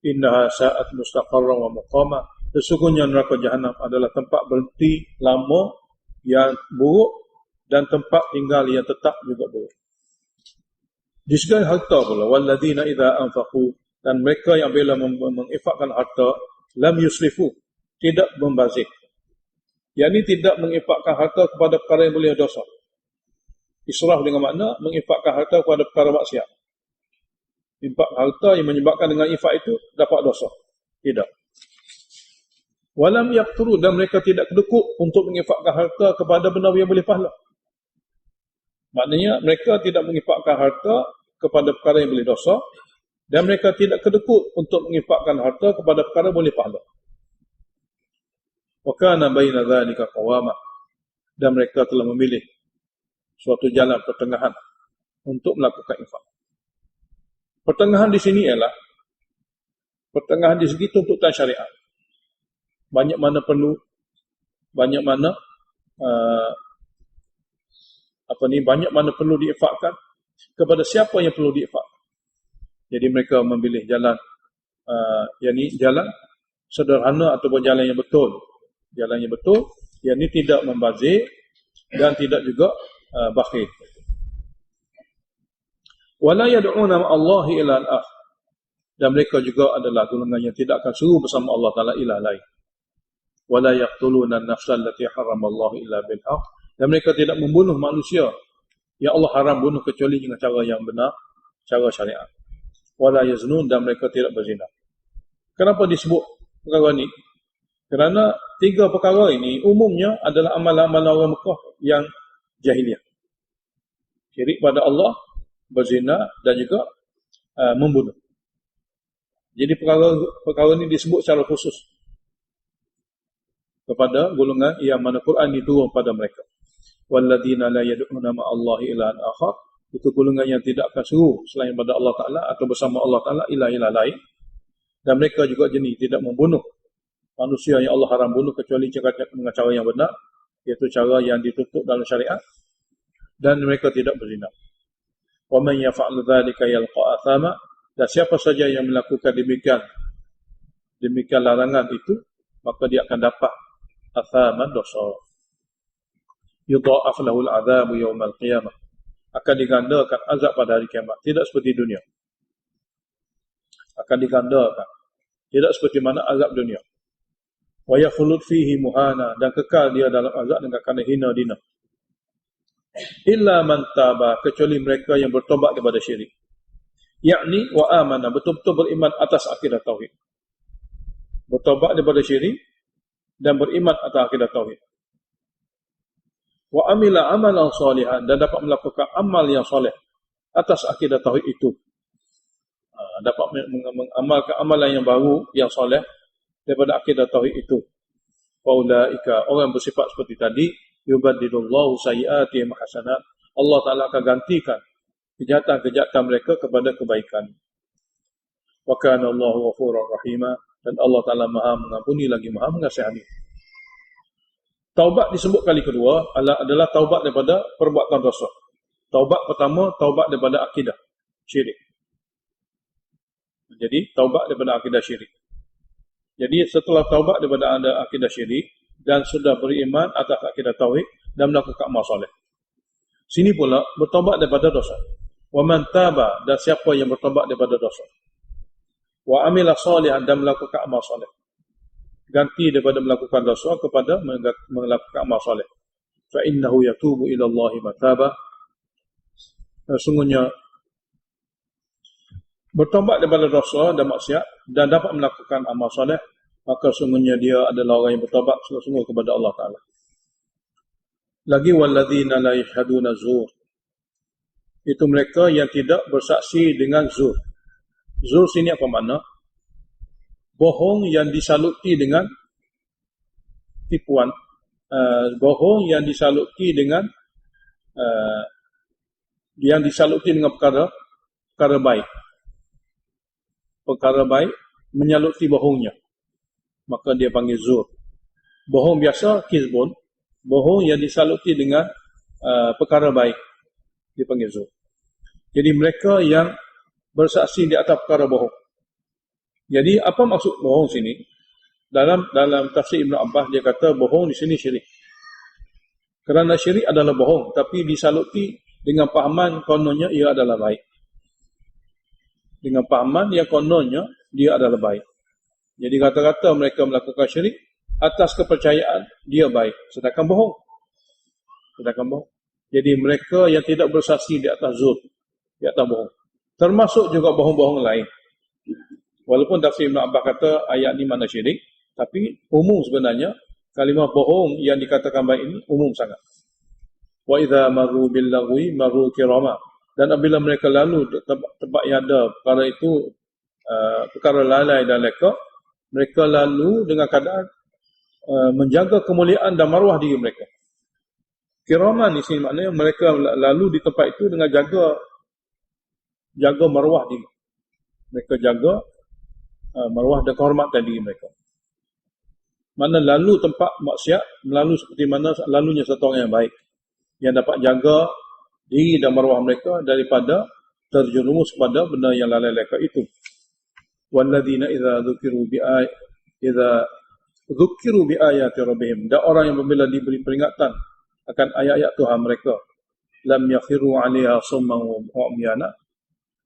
Innaha sa'at mustaqarran wa muqama. Sesungguhnya neraka jahanam adalah tempat berhenti lama yang buruk dan tempat tinggal yang tetap juga buruk. Di segala harta pula, walladzina idza anfaqu, dan mereka yang bila menginfakkan harta, lam yusrifu, tidak membazir. Yang ini tidak menginfakkan harta kepada perkara yang boleh dosa. Israf dengan makna menginfakkan harta kepada perkara maksiat. Infak harta yang menyebabkan dengan infak itu dapat dosa. Tidak. Walam yaqturu, dan mereka tidak kedekut untuk menginfakkan harta kepada benda yang boleh pahala. Maknanya mereka tidak menginfakkan harta kepada perkara yang boleh dosa, dan mereka tidak kedekut untuk menginfakkan harta kepada perkara yang boleh pahala. Wa kana baina dzalika qawama, dan mereka telah memilih suatu jalan pertengahan untuk melakukan infak. Pertengahan di sini ialah pertengahan di segi tuntutan syariat. Banyak mana perlu, banyak mana banyak mana perlu diinfakkan, kepada siapa yang perlu diinfakkan. Jadi mereka memilih jalan jalan sederhana ataupun jalan yang betul. Jalan yang betul, yang ini tidak membazir dan tidak juga bakhil. Wala yad'una ma'allahi ila al-akh, dan mereka juga adalah golongan yang tidak akan seru bersama Allah Ta'ala ilah lain. Wala yaqtuluna an-nafsa allati haramallahu illa bil haqq, dan mereka tidak membunuh manusia yang Allah haram bunuh kecuali dengan cara yang benar, cara syariat. Wala yaznun, dan mereka tidak berzina. Kenapa disebut perkara ini? Kerana tiga perkara ini umumnya adalah amalan-amalan orang Mekah yang jahiliah. Syirik pada Allah, berzina dan juga membunuh. Jadi perkara ini disebut secara khusus kepada golongan yang mana Quran diturun pada mereka. Walladzina la yad'una ma'allahi ilahan akhar, itu golongan yang tidak akan seru selain pada Allah Ta'ala atau bersama Allah Ta'ala ilah-ilah lain. Dan mereka juga jenis tidak membunuh manusia yang Allah haram bunuh kecuali dengan cara yang benar, iaitu cara yang ditutup dalam syariat, dan mereka tidak berzina. Wa man yaf'al dzalika yalqa athama, dan siapa saja yang melakukan demikian larangan itu, maka dia akan dapat athaman, dosa. Yudha'af lahul 'adzabu yaumal qiyamah, akan digandakan azab pada hari kiamat, tidak seperti dunia. Akan digandakan, tidak seperti mana azab dunia. Wa yakhulud fihi muhana, dan kekal dia dalam azab dengan kerana hina dina. Illa man taba, kecuali mereka yang bertobat daripada syirik. Yakni wa amana, betul-betul beriman atas akidah tauhid. Bertobat daripada syirik dan beriman atas akidah tauhid. Wa amila amalan salihan, dan dapat melakukan amal yang soleh atas akidah tauhid itu. dapat mengamalkan amalan yang baru, yang soleh daripada akidah tauhid itu. Faulaika, orang yang bersifat seperti tadi, yubadilullahu sayyi'atihim hasanat. Allah Ta'ala akan gantikan kejahatan-kejahatan mereka kepada kebaikan. Wa kana Allahu ghafurur rahima, dan Allah Ta'ala Maha mengampuni lagi Maha mengasihani. Taubat disebut kali kedua adalah taubat daripada perbuatan dosa. Taubat pertama, taubat daripada akidah syirik. Jadi taubat daripada akidah syirik. Jadi setelah taubat daripada akidah syirik dan sudah beriman atas akidah tauhid dan melakukan amal soleh, sini pula bertaubat daripada dosa. Wa man taba, dan siapa yang bertaubat daripada dosa, wa amila salihan, dan melakukan amal soleh, ganti daripada melakukan dosa kepada melakukan amal soleh, fa innahu yatubu ila Allahi mataba. Sungguhnya bertaubat daripada dosa dan maksiat dan dapat melakukan amal soleh, maka sungguhnya dia adalah orang yang bertaubat sungguh-sungguh kepada Allah Ta'ala. Lagi walladzina la yashhaduna zur, itu mereka yang tidak bersaksi dengan zur. Zur sini apa makna? Bohong yang disaluti dengan tipuan, bohong yang disaluti dengan perkara baik. Perkara baik menyaluti bohongnya, maka dia panggil zur. Bohong biasa kizbun, bohong yang disaluti dengan perkara baik, dia panggil zur. Jadi mereka yang bersaksi di atas perkara bohong. Jadi apa maksud bohong sini? Dalam tafsir Ibn Abbas dia kata bohong di sini syirik. Kerana syirik adalah bohong, tapi disaluti dengan pahaman kononnya ia adalah baik. Dengan pahaman yang kononnya dia adalah baik. Jadi kata-kata mereka melakukan syirik atas kepercayaan dia baik, sedangkan bohong. Jadi mereka yang tidak bersaksi di atas zur, di atas bohong, termasuk juga bohong-bohong lain. Walaupun tafsir Ibn Abbas kata ayat ni mana syirik, tapi umum sebenarnya kalimah bohong yang dikatakan baik ini umum sangat. Wa idza maru bil lagwi maru kirama, dan apabila mereka lalu tempat yang ada perkara itu, perkara lalai dan lekak, mereka lalu dengan keadaan menjaga kemuliaan dan maruah diri mereka. Kiraman di sini maknanya mereka lalu di tempat itu dengan jaga maruah diri. Mereka jaga maruah dan kehormatan diri mereka. Mana lalu tempat maksiat, lalu seperti mana lalunya satu orang yang baik, yang dapat jaga diri dan maruah mereka daripada terjerumus kepada benda yang lalai leka itu. Walladzina idza dzukiru bi ayati rabbihim, dan orang yang apabila diberi peringatan akan ayat-ayat Tuhan mereka, lam yakhiru 'alaiha summan wa umyana,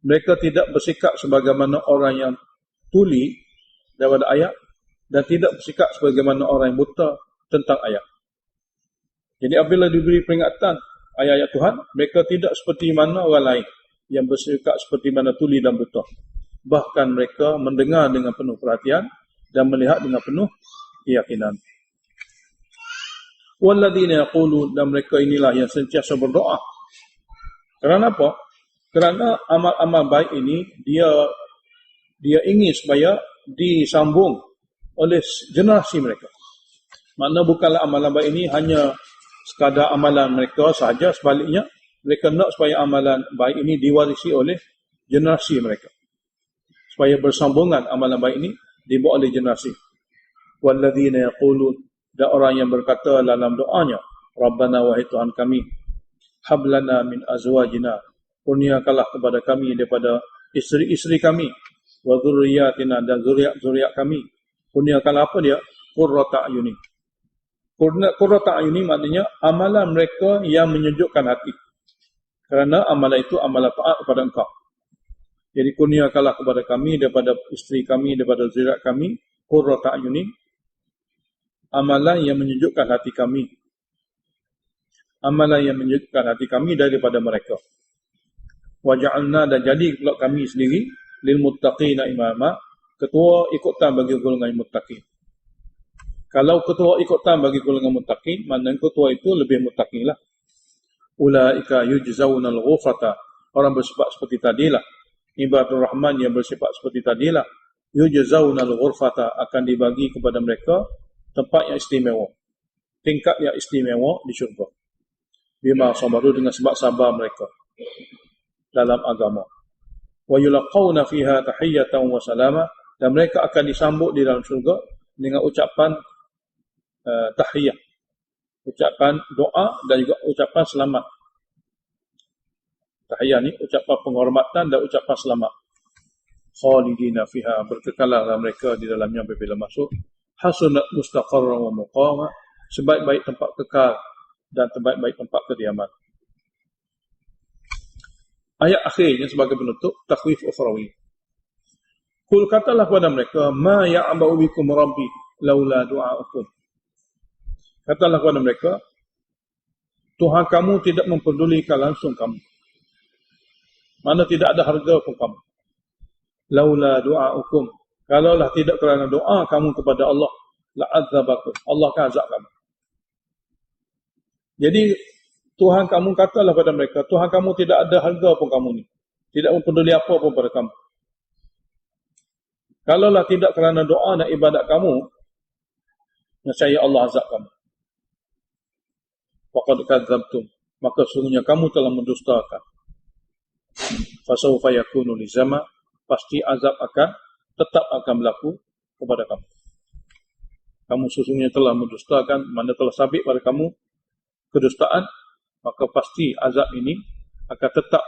mereka tidak bersikap sebagaimana orang yang tuli daripada ayat, dan tidak bersikap sebagaimana orang yang buta tentang ayat. Jadi apabila diberi peringatan ayat-ayat Tuhan, mereka tidak seperti mana orang lain yang bersikap seperti mana tuli dan buta. Bahkan mereka mendengar dengan penuh perhatian dan melihat dengan penuh keyakinan. Walladzina yaqulun, dan mereka inilah yang sentiasa berdoa. Kerana apa? Kerana amal-amal baik ini dia ingin supaya disambung oleh generasi mereka. Makna bukanlah amalan baik ini hanya sekadar amalan mereka sahaja, sebaliknya mereka nak supaya amalan baik ini diwarisi oleh generasi mereka, supaya bersambungan amalan baik ini dibawa oleh generasi. Walladzina yaqulun, dan orang yang berkata dalam doanya, Rabbana wahai Tuhan kami, hablana min azwajina, kurniakanlah kepada kami daripada isteri-isteri kami, wa dzurriyyatina, dan zuriat kami, kurniakanlah apa dia? Qurrata ayuni. Qurrata ayuni maknanya amalan mereka yang menyejukkan hati, kerana amalan itu amalan taat kepada Engkau. Jadi kurniakanlah kepada kami daripada isteri kami, daripada zuriat kami, qurrata ayuni, amalan yang menyejukkan hati kami, amalan yang menyejukkan hati kami daripada mereka. Waja'alna, dan jadi pula kami sendiri, lil muttaqina imama, ketua ikutan bagi golongan muttaqin. Kalau ketua ikutan bagi golongan muttaqin, maknanya ketua itu lebih muttaqin lah. Ulaika yujzauna al-ghufrata, orang bersifat seperti tadilah ibadur rahman yang bersifat seperti tadilah, yujzaunal ghurfata, akan dibagi kepada mereka tempat yang istimewa, tingkat yang istimewa di syurga. Bima sabaru, dengan sebab sabar mereka dalam agama. Wa yulaqawna fiha tahiyatan wa salama, dan mereka akan disambut di dalam syurga dengan ucapan tahiyah, ucapan doa dan juga ucapan selamat. Tahiyah ni ucapan penghormatan dan ucapan selamat. Khalidina fiha, berkekalah mereka di dalamnya apabila masuk. Hasunat mustaqarran wa muqama, sebaik-baik tempat kekal dan terbaik-baik tempat kediaman. Ayat akhirnya sebagai penutup, takhwif ukhrawi. Qul, katalah kepada mereka, ma ya'ba'u bikum rabbi laula du'a'ukum. Katalah kepada mereka, Tuhan kamu tidak mempedulikan langsung kamu, mana tidak ada harga pun kamu. Laula du'a'ukum, kalaulah tidak kerana doa kamu kepada Allah, la'adzabakum, Allah akan azab kamu. Jadi Tuhan kamu, katalah pada mereka, Tuhan kamu tidak ada harga pun kamu ni, tidak mempeduli apa pun pada kamu. Kalaulah tidak kerana doa dan ibadat kamu, nescaya Allah azab kamu. Faqad kadzabtum, maka sesungguhnya kamu telah mendustakan. Fasawfa yakunu lizama, pasti azab tetap akan berlaku kepada kamu. Kamu sesungguhnya telah mendustakan, mana telah sabit pada kamu kedustaan, maka pasti azab ini akan tetap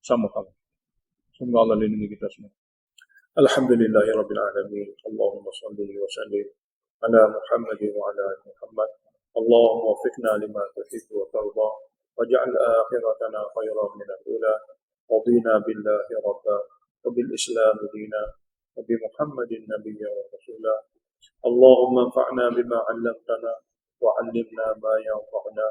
sama kamu. Semoga Allah lindungi kita semua. Alhamdulillahirabbil alamin. Allahumma shalli wa sallim ala Muhammad wa ala ali Muhammad. Allahumma waffiqna lima tuhibbu wa tarda, waj'al akhiratana khairan min al-ula. Radina billahi rabba wa bil islam dina wa bi Muhammadin nabiyya wa rasula. Allahumma anfa'na bima 'allamtana وعلمنا ما ينفعنا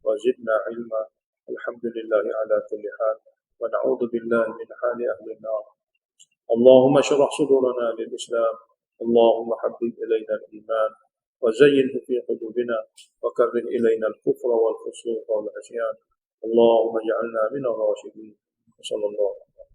وزدنا علما. الحمد لله على كل حال ونعوذ بالله من حال أهل النار. اللهم اشرح صدورنا للإسلام. اللهم حبب إلينا الإيمان وزينه في قلوبنا وكره إلينا الكفر والفسوق والعصيان. اللهم اجعلنا من الراشدين. صلى الله عليه وسلم.